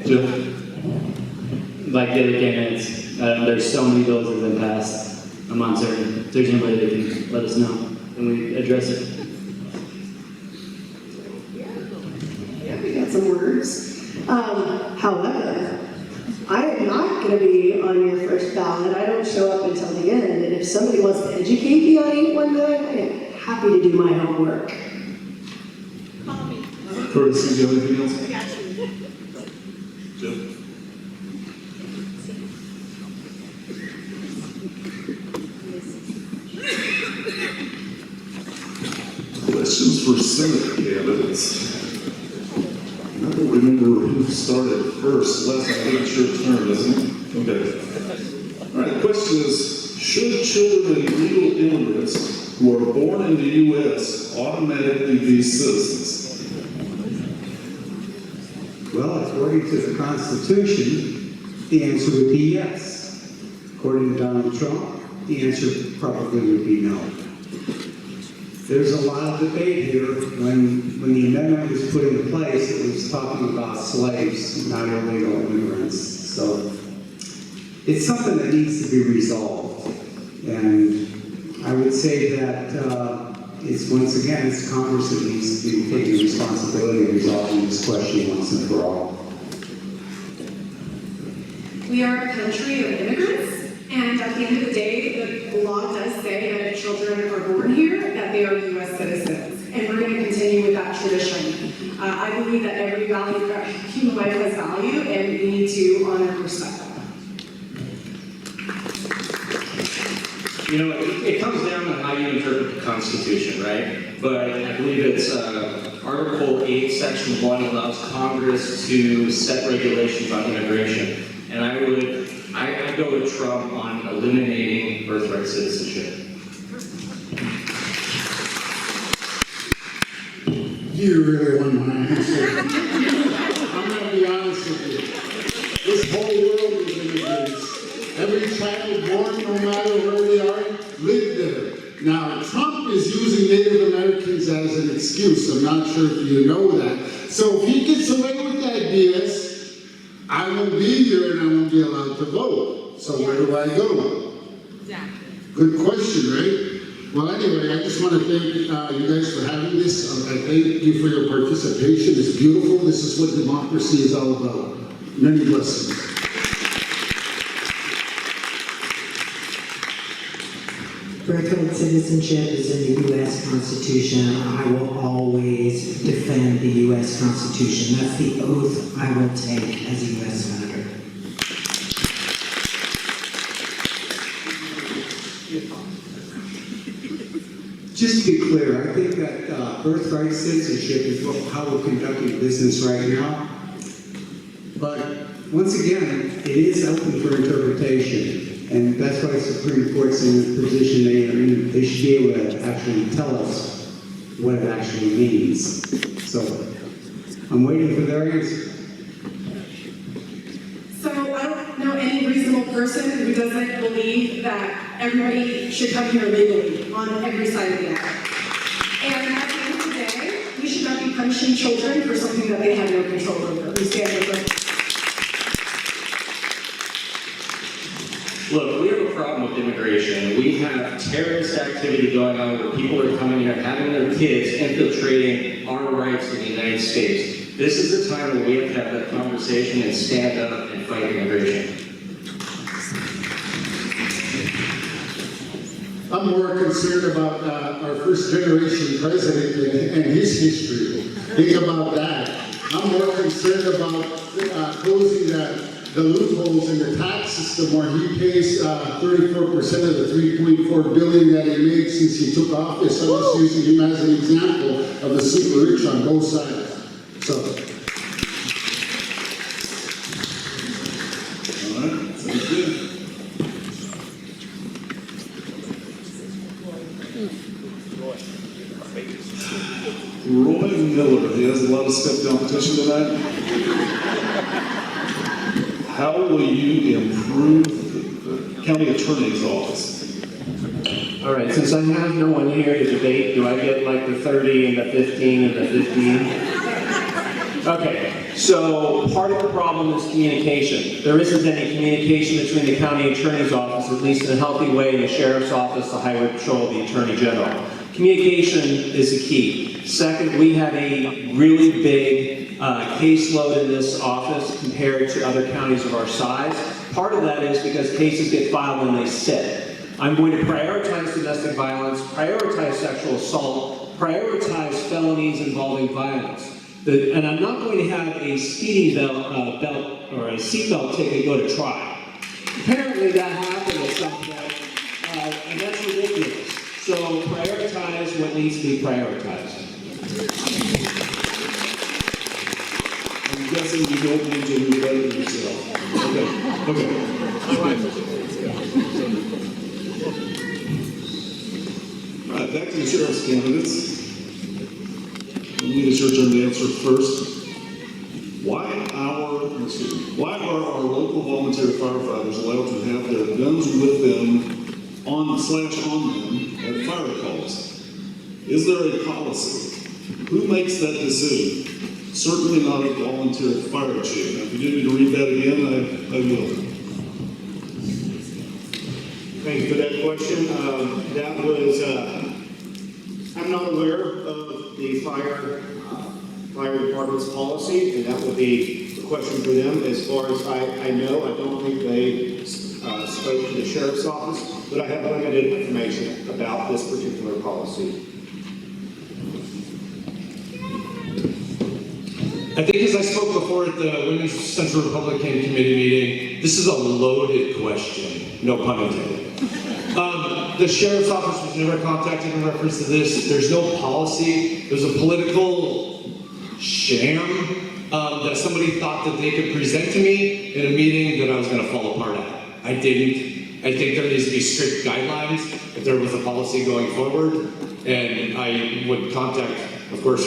Jeff? Like the other candidates, there's so many bills that have been passed. I'm uncertain. If there's anybody that can let us know, and we address it. Yeah, we got some words. However, I am not going to be on your first ballot. I don't show up until the end. And if somebody wants to educate me on 819, I am happy to do my homework. Curtis, do you have anything else? Jeff? Questions for Senate candidates. I don't remember who started first. Last I think it's your turn, isn't it? Okay. All right, the question is, should children of legal immigrants who are born in the U.S. automatically be citizens? Well, according to the Constitution, the answer would be yes. According to Donald Trump, the answer probably would be no. There's a lot of debate here. When the amendment was put into place, it was talking about slaves, not illegal immigrants. So it's something that needs to be resolved. And I would say that it's Congress that needs to be taking responsibility of resolving this question once and for all. We are a country of immigrants, and at the end of the day, the law does say that if children are born here, that they are U.S. citizens, and we're going to continue with that tradition. I believe that every human life has value, and we need to honor and respect that. You know, it comes down to how you interpret the Constitution, right? But I believe it's Article 8, Section 1 allows Congress to set regulations on immigration. And I go with Trump on eliminating birthright citizenship. You really want my answer. I'm going to be honest with you. This whole world is immigrants. Every child born, no matter where they are, live there. Now, Trump is using Native Americans as an excuse. I'm not sure if you know that. So if he gets away with that BS, I won't be here and I won't be allowed to vote. So where do I go? Good question, right? Well, anyway, I just want to thank you guys for having this. I thank you for your participation. It's beautiful. This is what democracy is all about. Many blessings. Birthright citizenship is in the U.S. Constitution. I will always defend the U.S. Constitution. That's the oath I will take as a U.S. Senator. Just to be clear, I think that birthright citizenship is how we're conducting business right now. But once again, it is open for interpretation. And that's why the Supreme Court's in the position they are in. They should be able to actually tell us what it actually means. So I'm waiting for their answer. So I don't know any reasonable person who doesn't believe that everybody should come here legally on every side of the aisle. And at the end of the day, we should not be punishing children for something that they have no control over. We stand with them. Look, we have a problem with immigration. We have terrorist activity going on where people are coming here, having their kids infiltrating our rights in the United States. This is the time where we have to have that conversation and stand up and fight immigration. I'm more concerned about our first generation president and his history. Think about that. I'm more concerned about closing the loopholes in the tax system where he pays 34% of the $3.4 billion that he made since he took office. I'm just using him as an example of the super rich on both sides. So. All right, sounds good. Roy Miller, he has a lot of stiff competition tonight. How will you improve the county attorney's office? All right, since I have no one here to debate, do I get like the 30 and the 15 and the 15? Okay, so part of the problem is communication. There isn't any communication between the county attorney's office, at least in a healthy way, and the sheriff's office, the highway patrol, the attorney general. Communication is the key. Second, we have a really big caseload in this office compared to other counties of our size. Part of that is because cases get filed when they sit. I'm going to prioritize domestic violence, prioritize sexual assault, prioritize felonies involving violence. And I'm not going to have a speeding belt or a seatbelt ticket go to trial. Apparently that happened at some point, and that's ridiculous. So prioritize what needs to be prioritized. I'm guessing you don't need to rebut yourself. Okay. All right, back to the sheriff's candidates. I believe it's your turn to answer first. Why are our local volunteer firefighters allowed to have their guns with them on them at fire calls? Is there a policy? Who makes that decision? Certainly not a volunteer fire chief. Now, if you need me to read that again, I will. Thank you for that question. That was, I'm not aware of the fire department's policy, and that would be a question for them. As far as I know, I don't think they spoke to the sheriff's office, but I have limited information about this particular policy. I think as I spoke before at the Women's Central Republican Committee meeting, this is a loaded question, no pun intended. The sheriff's office was never contacted in reference to this. There's no policy. There's a political sham that somebody thought that they could present to me in a meeting that I was going to fall apart at. I didn't. I think there needs to be strict guidelines if there was a policy going forward. And I would contact, of course,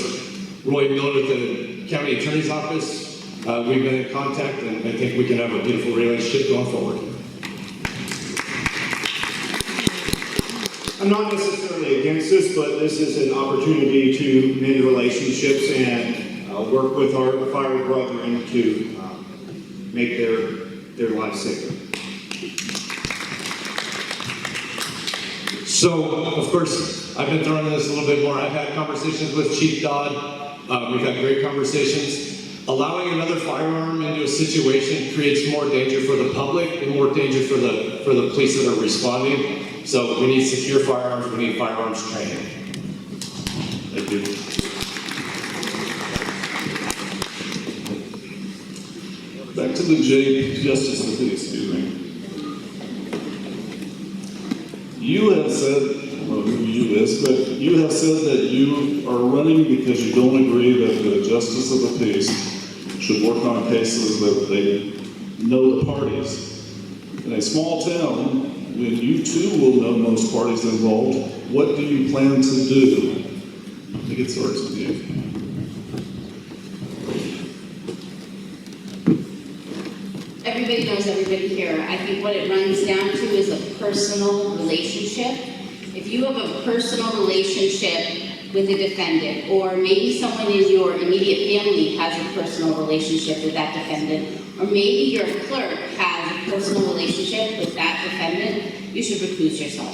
Roy Miller at the county attorney's office. We've been in contact, and I think we can have a beautiful relationship going forward. I'm not necessarily against this, but this is an opportunity to mend relationships and work with our fire brethren to make their lives safer. So, of course, I've been throwing this a little bit more. I've had conversations with Chief Dodd. We've had great conversations. Allowing another firearm into a situation creates more danger for the public and more danger for the police that are responding. So we need secure firearms, we need firearms training. Thank you. Back to the Justice of the Peace, excuse me. You have said, I don't know who you is, but you have said that you are running because you don't agree that the Justice of the Peace should work on cases that they know the parties. In a small town, when you too will know most parties involved, what do you plan to do? I think it starts with you. Everybody knows everybody here. I think what it runs down to is a personal relationship. If you have a personal relationship with a defendant, or maybe someone in your immediate family has a personal relationship with that defendant, or maybe your clerk has a personal relationship with that defendant, you should recuse yourself.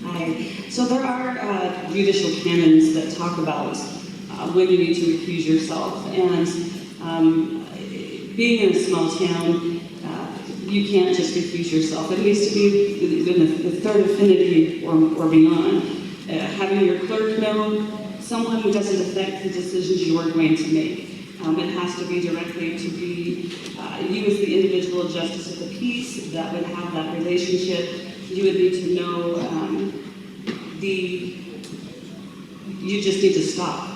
Hi. So there are judicial canons that talk about when you need to recuse yourself. And being in a small town, you can't just recuse yourself. It needs to be within the third affinity or beyond. Having your clerk know someone who doesn't affect the decisions you are going to make. It has to be directly to be you as the individual justice of the peace that would have that relationship. You would need to know you just need to stop.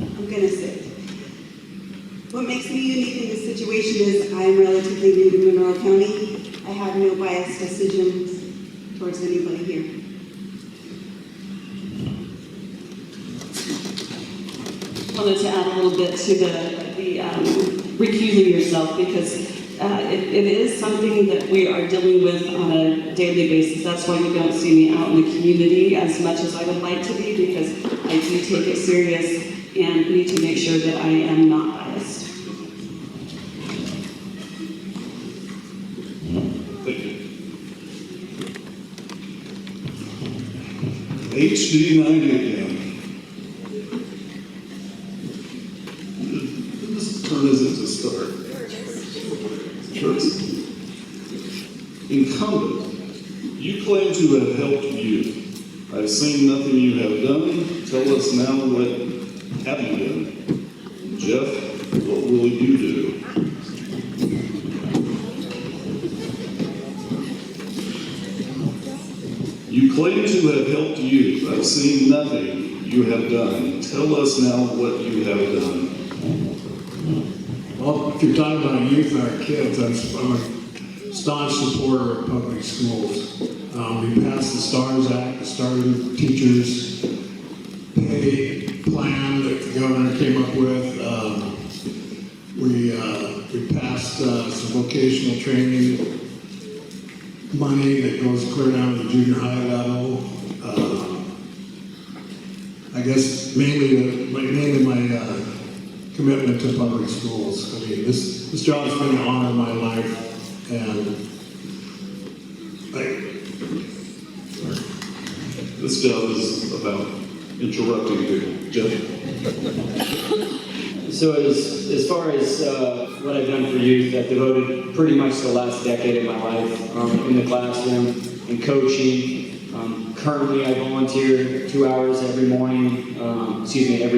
I'm gonna say, what makes me unique in this situation is I'm relatively new to Monroe County. I have no biased decisions towards anybody here. I wanted to add a little bit to the recusing yourself, because it is something that we are dealing with on a daily basis. That's why you don't see me out in the community as much as I would like to be, because I do take it serious and need to make sure that I am not biased. Thank you. HD 90 again. Whose turn is it to start? First. Incumbent, you claim to have helped youth. I've seen nothing you have done. Tell us now, what have you done? Jeff, what will you do? You claim to have helped youth. I've seen nothing you have done. Tell us now what you have done. Well, if you're talking about youth and our kids, I'm a staunch supporter of public schools. We passed the STARS Act, the Starting Teachers Pay Plan that the governor came up with. We passed some vocational training money that goes clear down to the junior high level. I guess mainly my commitment to public schools. I mean, this job's been an honor in my life, and this job is about interrupting people. Jeff? So as far as what I've done for youth, I've devoted pretty much the last decade of my life in the classroom, in coaching. Currently, I volunteer 2 hours every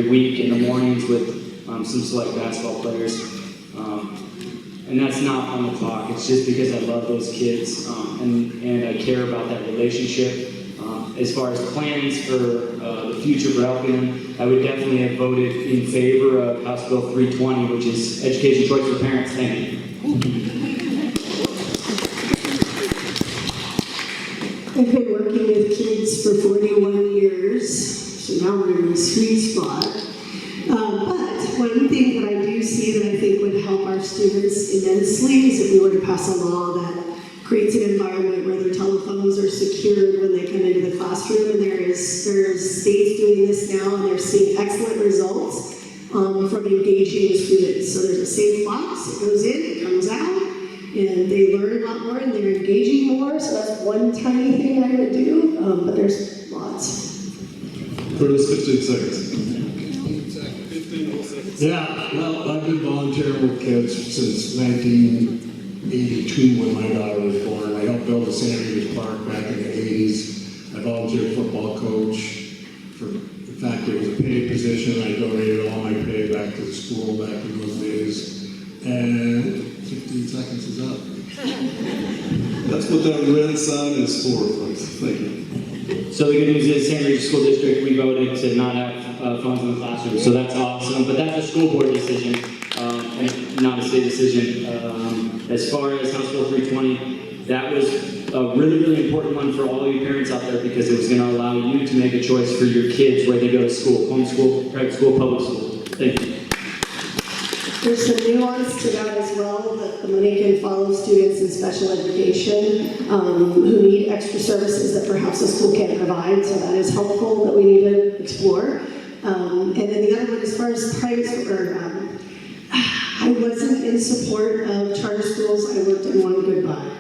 week in the mornings with some select basketball players. And that's not on the clock. It's just because I love those kids and I care about that relationship. As far as plans for the future for helping them, I would definitely have voted in favor of House Bill 320, which is education choice for parents. Thank you. I've been working with kids for 41 years, so now we're in the sweet spot. But one thing that I do see that I think would help our students immensely is if we were to pass a law that creates an environment where their telephones are secured when they come into the classroom, and there's states doing this now, and they're seeing excellent results from engaging students. So there's a safe box, it goes in, it comes out, and they learn a lot more and they're engaging more. So that's one tiny thing I would do, but there's lots. Curtis, 15 seconds. yeah, well, I've been volunteering with kids since 1982 when my daughter was born. I helped build the St. Rita's Park back in the 80s. I volunteered football coach. In fact, it was a paid position. I donated all my pay back to the school back in those days. And 15 seconds is up. That's what that red sign is for, folks. Thank you. So the good news is St. Regis School District, we voted to not have phones in the classroom, so that's awesome. But that's a school board decision, and not a state decision. As far as House Bill 320, that was a really, really important one for all you parents out there, because it was going to allow you to make a choice for your kids where they go to school, homeschool, private school, public school. Thank you. There's some nuance to that as well, that the money can follow students in special education who need extra services that perhaps the school can't provide, so that is helpful that we need to explore. And then the other one, as far as private school, I wasn't in support of charter schools. I worked in one. Goodbye.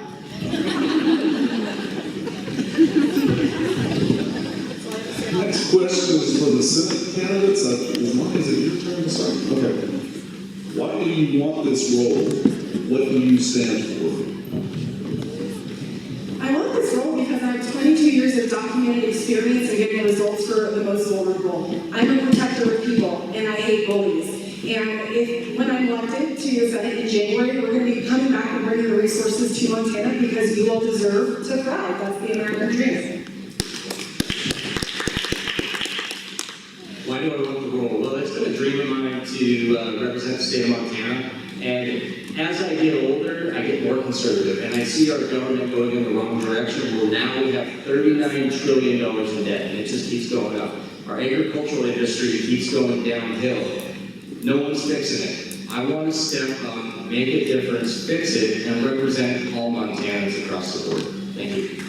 Next question is for the Senate candidates. Is it your turn to start? Okay. Why do you want this role? What do you stand for? I want this role because I have 22 years of documented experience in getting results for the most vulnerable. vulnerable. I'm a protector of people, and I hate bullies. And when I'm elected to the Senate in January, we're going to be coming back and bringing the resources to Montana because you all deserve to thrive. That's the American dream. Why do I want the role? Well, it's been a dream of mine to represent the state of Montana. And as I get older, I get more conservative. And I see our government going in the wrong direction. Well, now we have $39 trillion in debt, and it just keeps going up. Our agricultural industry keeps going downhill. No one's fixing it. I want to step up, make a difference, fix it, and represent all Montanans across the board. Thank you.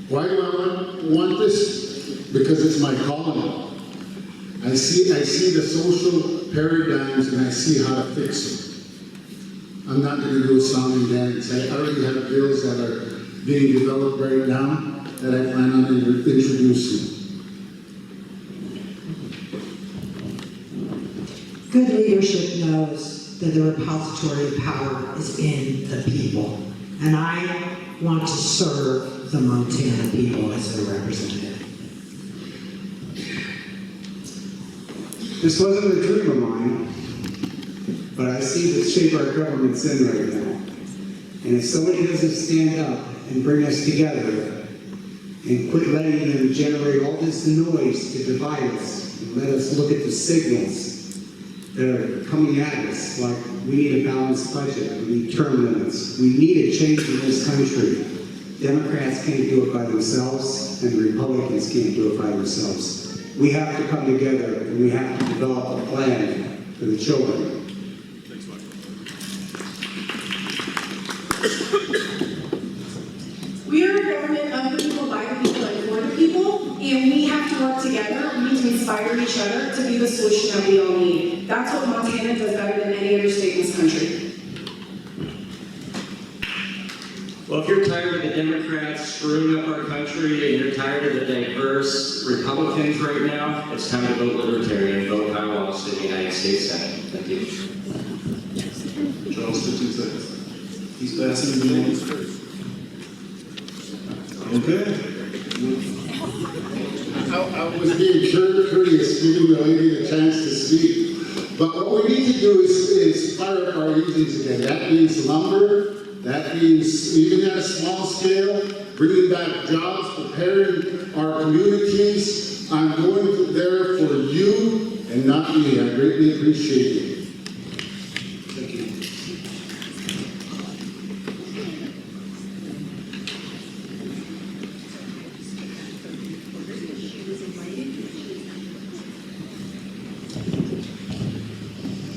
Why do I want this? Because it's my calling. I see the social paradigms and I see how to fix them. I'm not going to do a song and dance. I already have bills that are being developed right now that I plan on introducing. Good leadership knows that the repository of power is in the people. And I want to serve the Montana people as their representative. This wasn't a dream of mine, but I see the shape our government's in right now. And if somebody doesn't stand up and bring us together and quit letting them generate all this noise to divide us and let us look at the signals that are coming at us, like we need a balanced budget, we need term limits, we need a change in this country. Democrats can't do it by themselves, and Republicans can't do it by themselves. We have to come together, and we have to develop a plan for the children. We are a government of the people, by the people, and for the people, and we have to work together. We need to inspire each other to be the solution that we all need. That's what Montana does better than any other state in this country. Well, if you're tired of the Democrats screwing up our country and you're tired of the diverse Republicans right now, it's time to vote Libertarian, vote Kyle Walsh to the United States Senate. Thank you. Charles, 15 seconds. He's passing the bill. Okay. I was being courteous, giving the lady a chance to speak. But what we need to do is fire up our engines again. That means lumber. That means, even at a small scale, bringing back jobs, preparing our communities. I'm going there for you and not me. I greatly appreciate it. Thank you.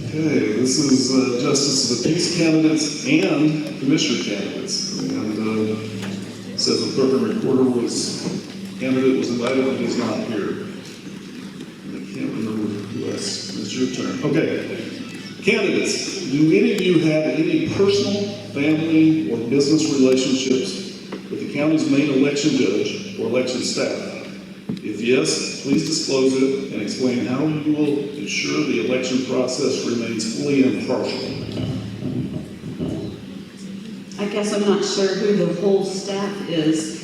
Okay, this is Justice of the Peace candidates and Commissioner candidates. And it says the clerk and recorder candidate was invited but is not here. I can't remember who else. It's your turn. Okay. Candidates, do any of you have any personal, family, or business relationships with the county's main election judge or election staff? If yes, please disclose it and explain how you will ensure the election process remains fully impartial. I guess I'm not sure who the whole staff is.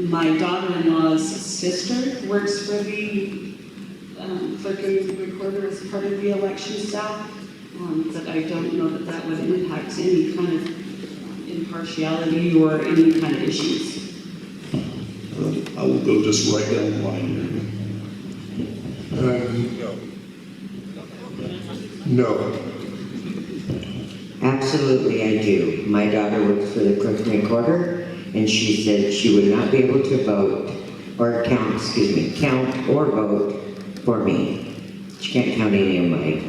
My daughter-in-law's sister works for the clerk and recorder as part of the election staff, but I don't know that that would impact any kind of impartiality or any kind of issues. I will go just right down the line here. No. Absolutely, I do. My daughter works for the clerk and recorder, and she said she would not be able to vote, or count or vote for me. She can't count any of my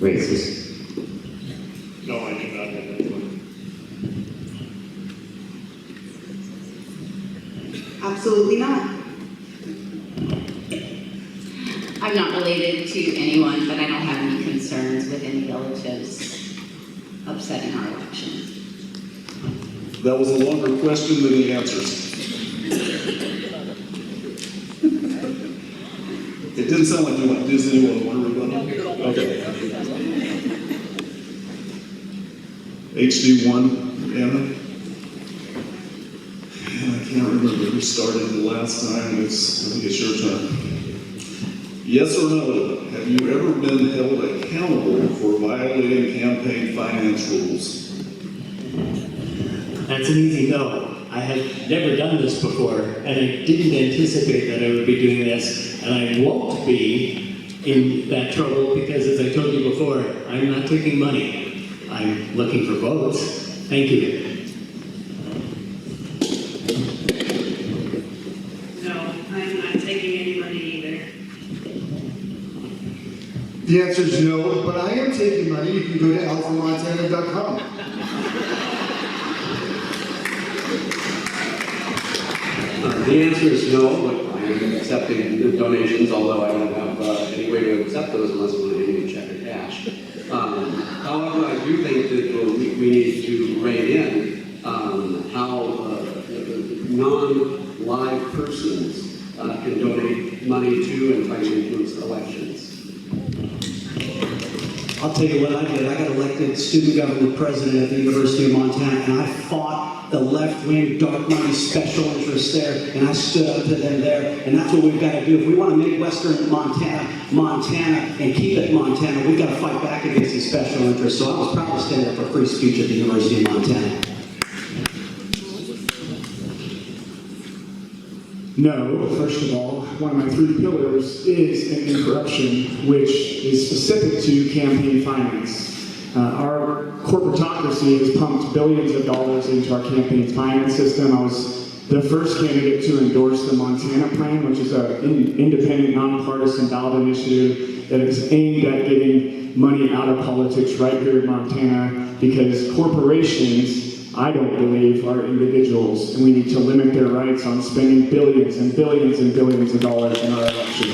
races. No, I do not have that one. Absolutely not. I'm not related to anyone, but I don't have any concerns with any relatives upsetting our election. That was a longer question than the answers. It didn't sound like you went to Disney World. Want to rebuttal? Okay. HD1, Anna? who started the last time. I think it's your turn. Yes or no, have you ever been held accountable for violating campaign finance rules? That's an easy no. I have never done this before, and I didn't anticipate that I would be doing this, and I won't be in that trouble because, as I told you before, I'm not taking money. I'm looking for votes. Thank you. No, I'm not taking any money either. The answer is no, but I am taking money. You can go to alphamontana.com. The answer is no, but I am accepting the donations, although I don't have any way to accept those unless we're handing a check or cash. However, I do think that we need to rein in how non-live persons can donate money to and try to influence elections. I'll tell you what I did. I got elected student government president at the University of Montana, and I fought the left-wing dark money special interests there, and I stood up to them there, and that's what we've got to do. If we want to make Western Montana, and keep it Montana, we've got to fight back against these special interests. So I was proud to stand up for free speech at the University of Montana. No, first of all, one of my 3 pillars is ending corruption, which is specific to campaign finance. Our corporatocracy has pumped billions of dollars into our campaign finance system. I was the first candidate to endorse the Montana Plan, which is an independent, nonpartisan ballot initiative that is aimed at getting money out of politics right here in Montana, because corporations, I don't believe, are individuals, and we need to limit their rights on spending billions and billions and billions of dollars in our election.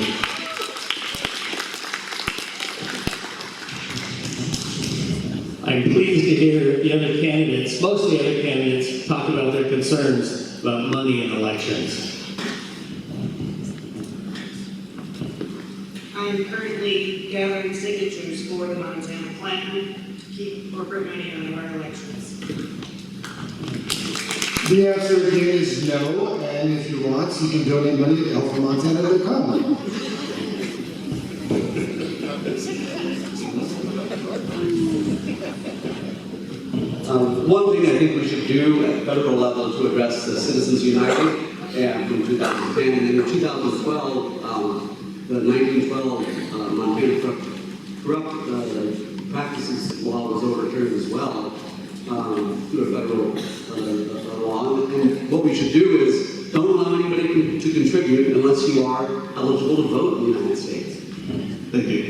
I'm pleased to hear the other candidates, most of the other candidates, talk about their concerns about money in elections. I am currently gathering signatures for the Montana plan to keep corporate money out of our elections. The answer again is no, and if you want, you can donate money to alphamontana.com. One thing I think we should do at the federal level to address the Citizens United and in 2010 and then in 2012, the 1912 Montana Corrupt Practices Law was overturned as well through a federal law. And what we should do is don't allow anybody to contribute unless you are eligible to vote in the United States. Thank you.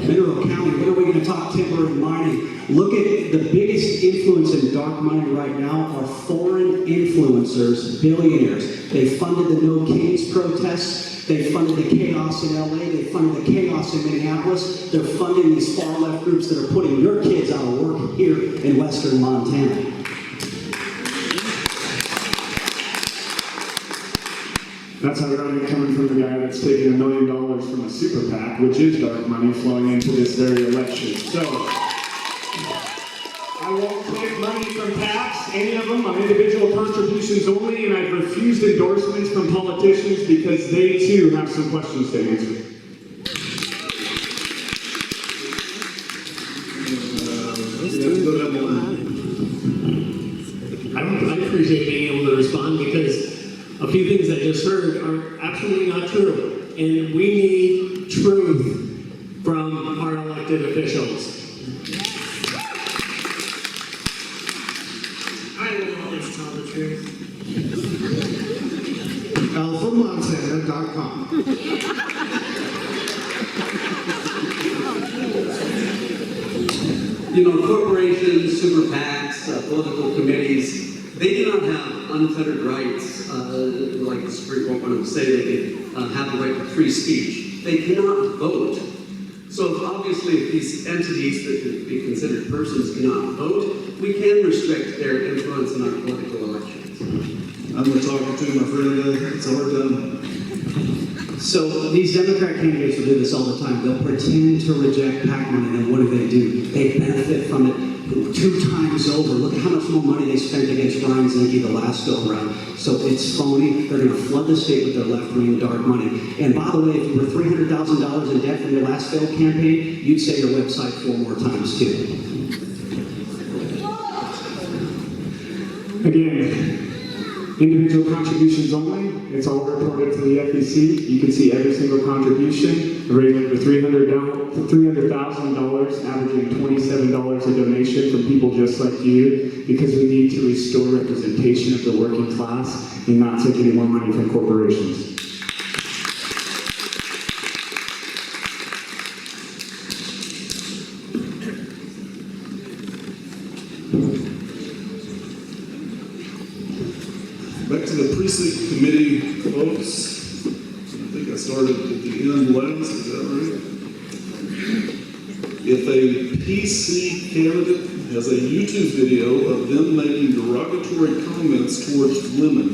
Mineral County, what are we going to talk timber and mining? Look at the biggest influence in dark money right now are foreign influencers, billionaires. They funded the No Kings protests. They funded the chaos in LA. They funded the chaos in Minneapolis. They're funding these far left groups that are putting your kids out of work here in Western Montana. That's ironic coming from the guy that's taking $1 million from a super PAC, which is dark money flowing into this very election. So, I won't take money from PACs, any of them, on individual contributions only, and I've refused endorsements from politicians because they too have some questions to answer. I appreciate being able to respond because a few things I just heard are absolutely not true. And we need truth from our elected officials. I will always tell the truth. alphamontana.com. You know, corporations, super PACs, political committees, they do not have unfettered rights, like the Supreme Court would say they have the right to free speech. They cannot vote. So obviously, if these entities that could be considered persons cannot vote, we can restrict their influence in our political elections. I'm going to talk to my friend. It's hard done. So these Democrat candidates will do this all the time. They'll pretend to reject PAC money, and what do? They benefit from it. 2 times over. Look at how much more money they spent against Ryan Zinke the last go around. So it's phony. They're going to flood the state with their left-wing dark money. And by the way, if you were $300,000 in debt from your last failed campaign, you'd say your website 4 more times too. Again, individual contributions only. It's all reported to the FEC. You can see every single contribution, ranging over $300,000, averaging $27 a donation from people just like you, because we need to restore representation of the working class and not take any more money from corporations. Back to the precinct committee folks. I think I started at the end last, is that right? If a PC candidate has a YouTube video of them making derogatory comments towards women,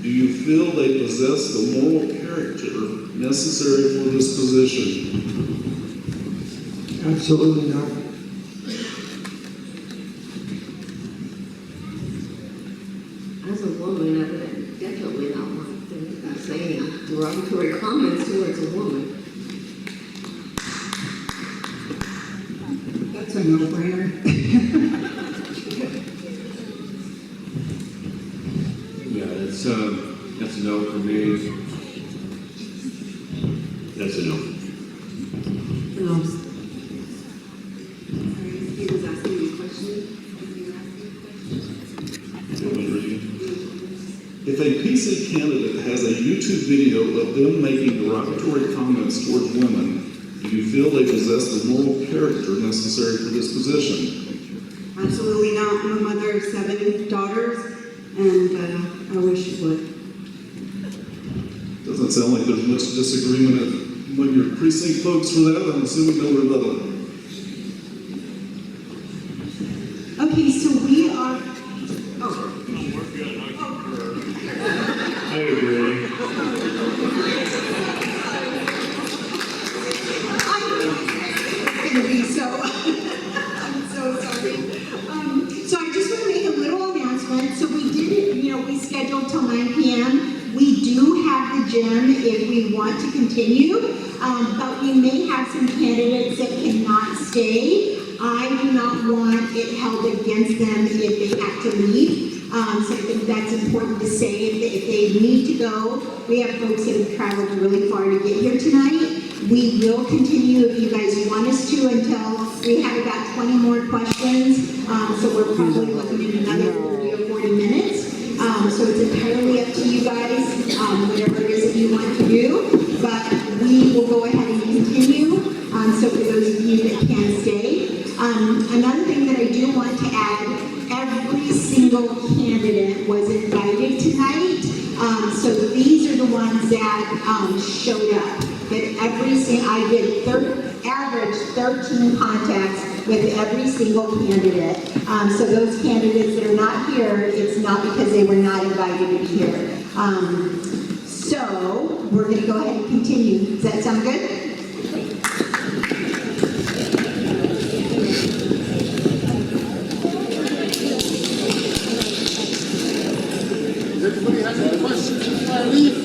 do you feel they possess the moral character necessary for this position? Absolutely not. As a woman, I would definitely not want them saying derogatory comments towards a woman. That's a no-brainer. Yeah, that's a no for me. That's a no. He was asking me a question. If a PC candidate has a YouTube video of them making derogatory comments towards women, do you feel they possess the moral character necessary for this position? Absolutely not. I'm a mother of 7 daughters, and I wish it would. Doesn't sound like there's much disagreement among your precinct folks for that. I'm assuming no rebuttal. Okay, so we are. Oh. I agree. I'm so sorry. So I just want to make a little announcement. So we did, we scheduled till 9 p.m. We do have the gym if we want to continue, but we may have some candidates that cannot stay. I do not want it held against them if they have to leave. So I think that's important to say. If they need to go, we have folks that have traveled really far to get here tonight. We will continue if you guys want us to until we have about 20 more questions. So we're probably looking at another 30 or 40 minutes. So it's entirely up to you guys, whatever it is that you want to do. But we will go ahead and continue. So for those of you that can stay. Another thing that I do want to add, every single candidate was invited tonight. So these are the ones that showed up. But I did average 13 contacts with every single candidate. So those candidates that are not here, it's not because they were not invited to be here. So we're going to go ahead and continue. Does that sound good? Anybody has any questions before I leave?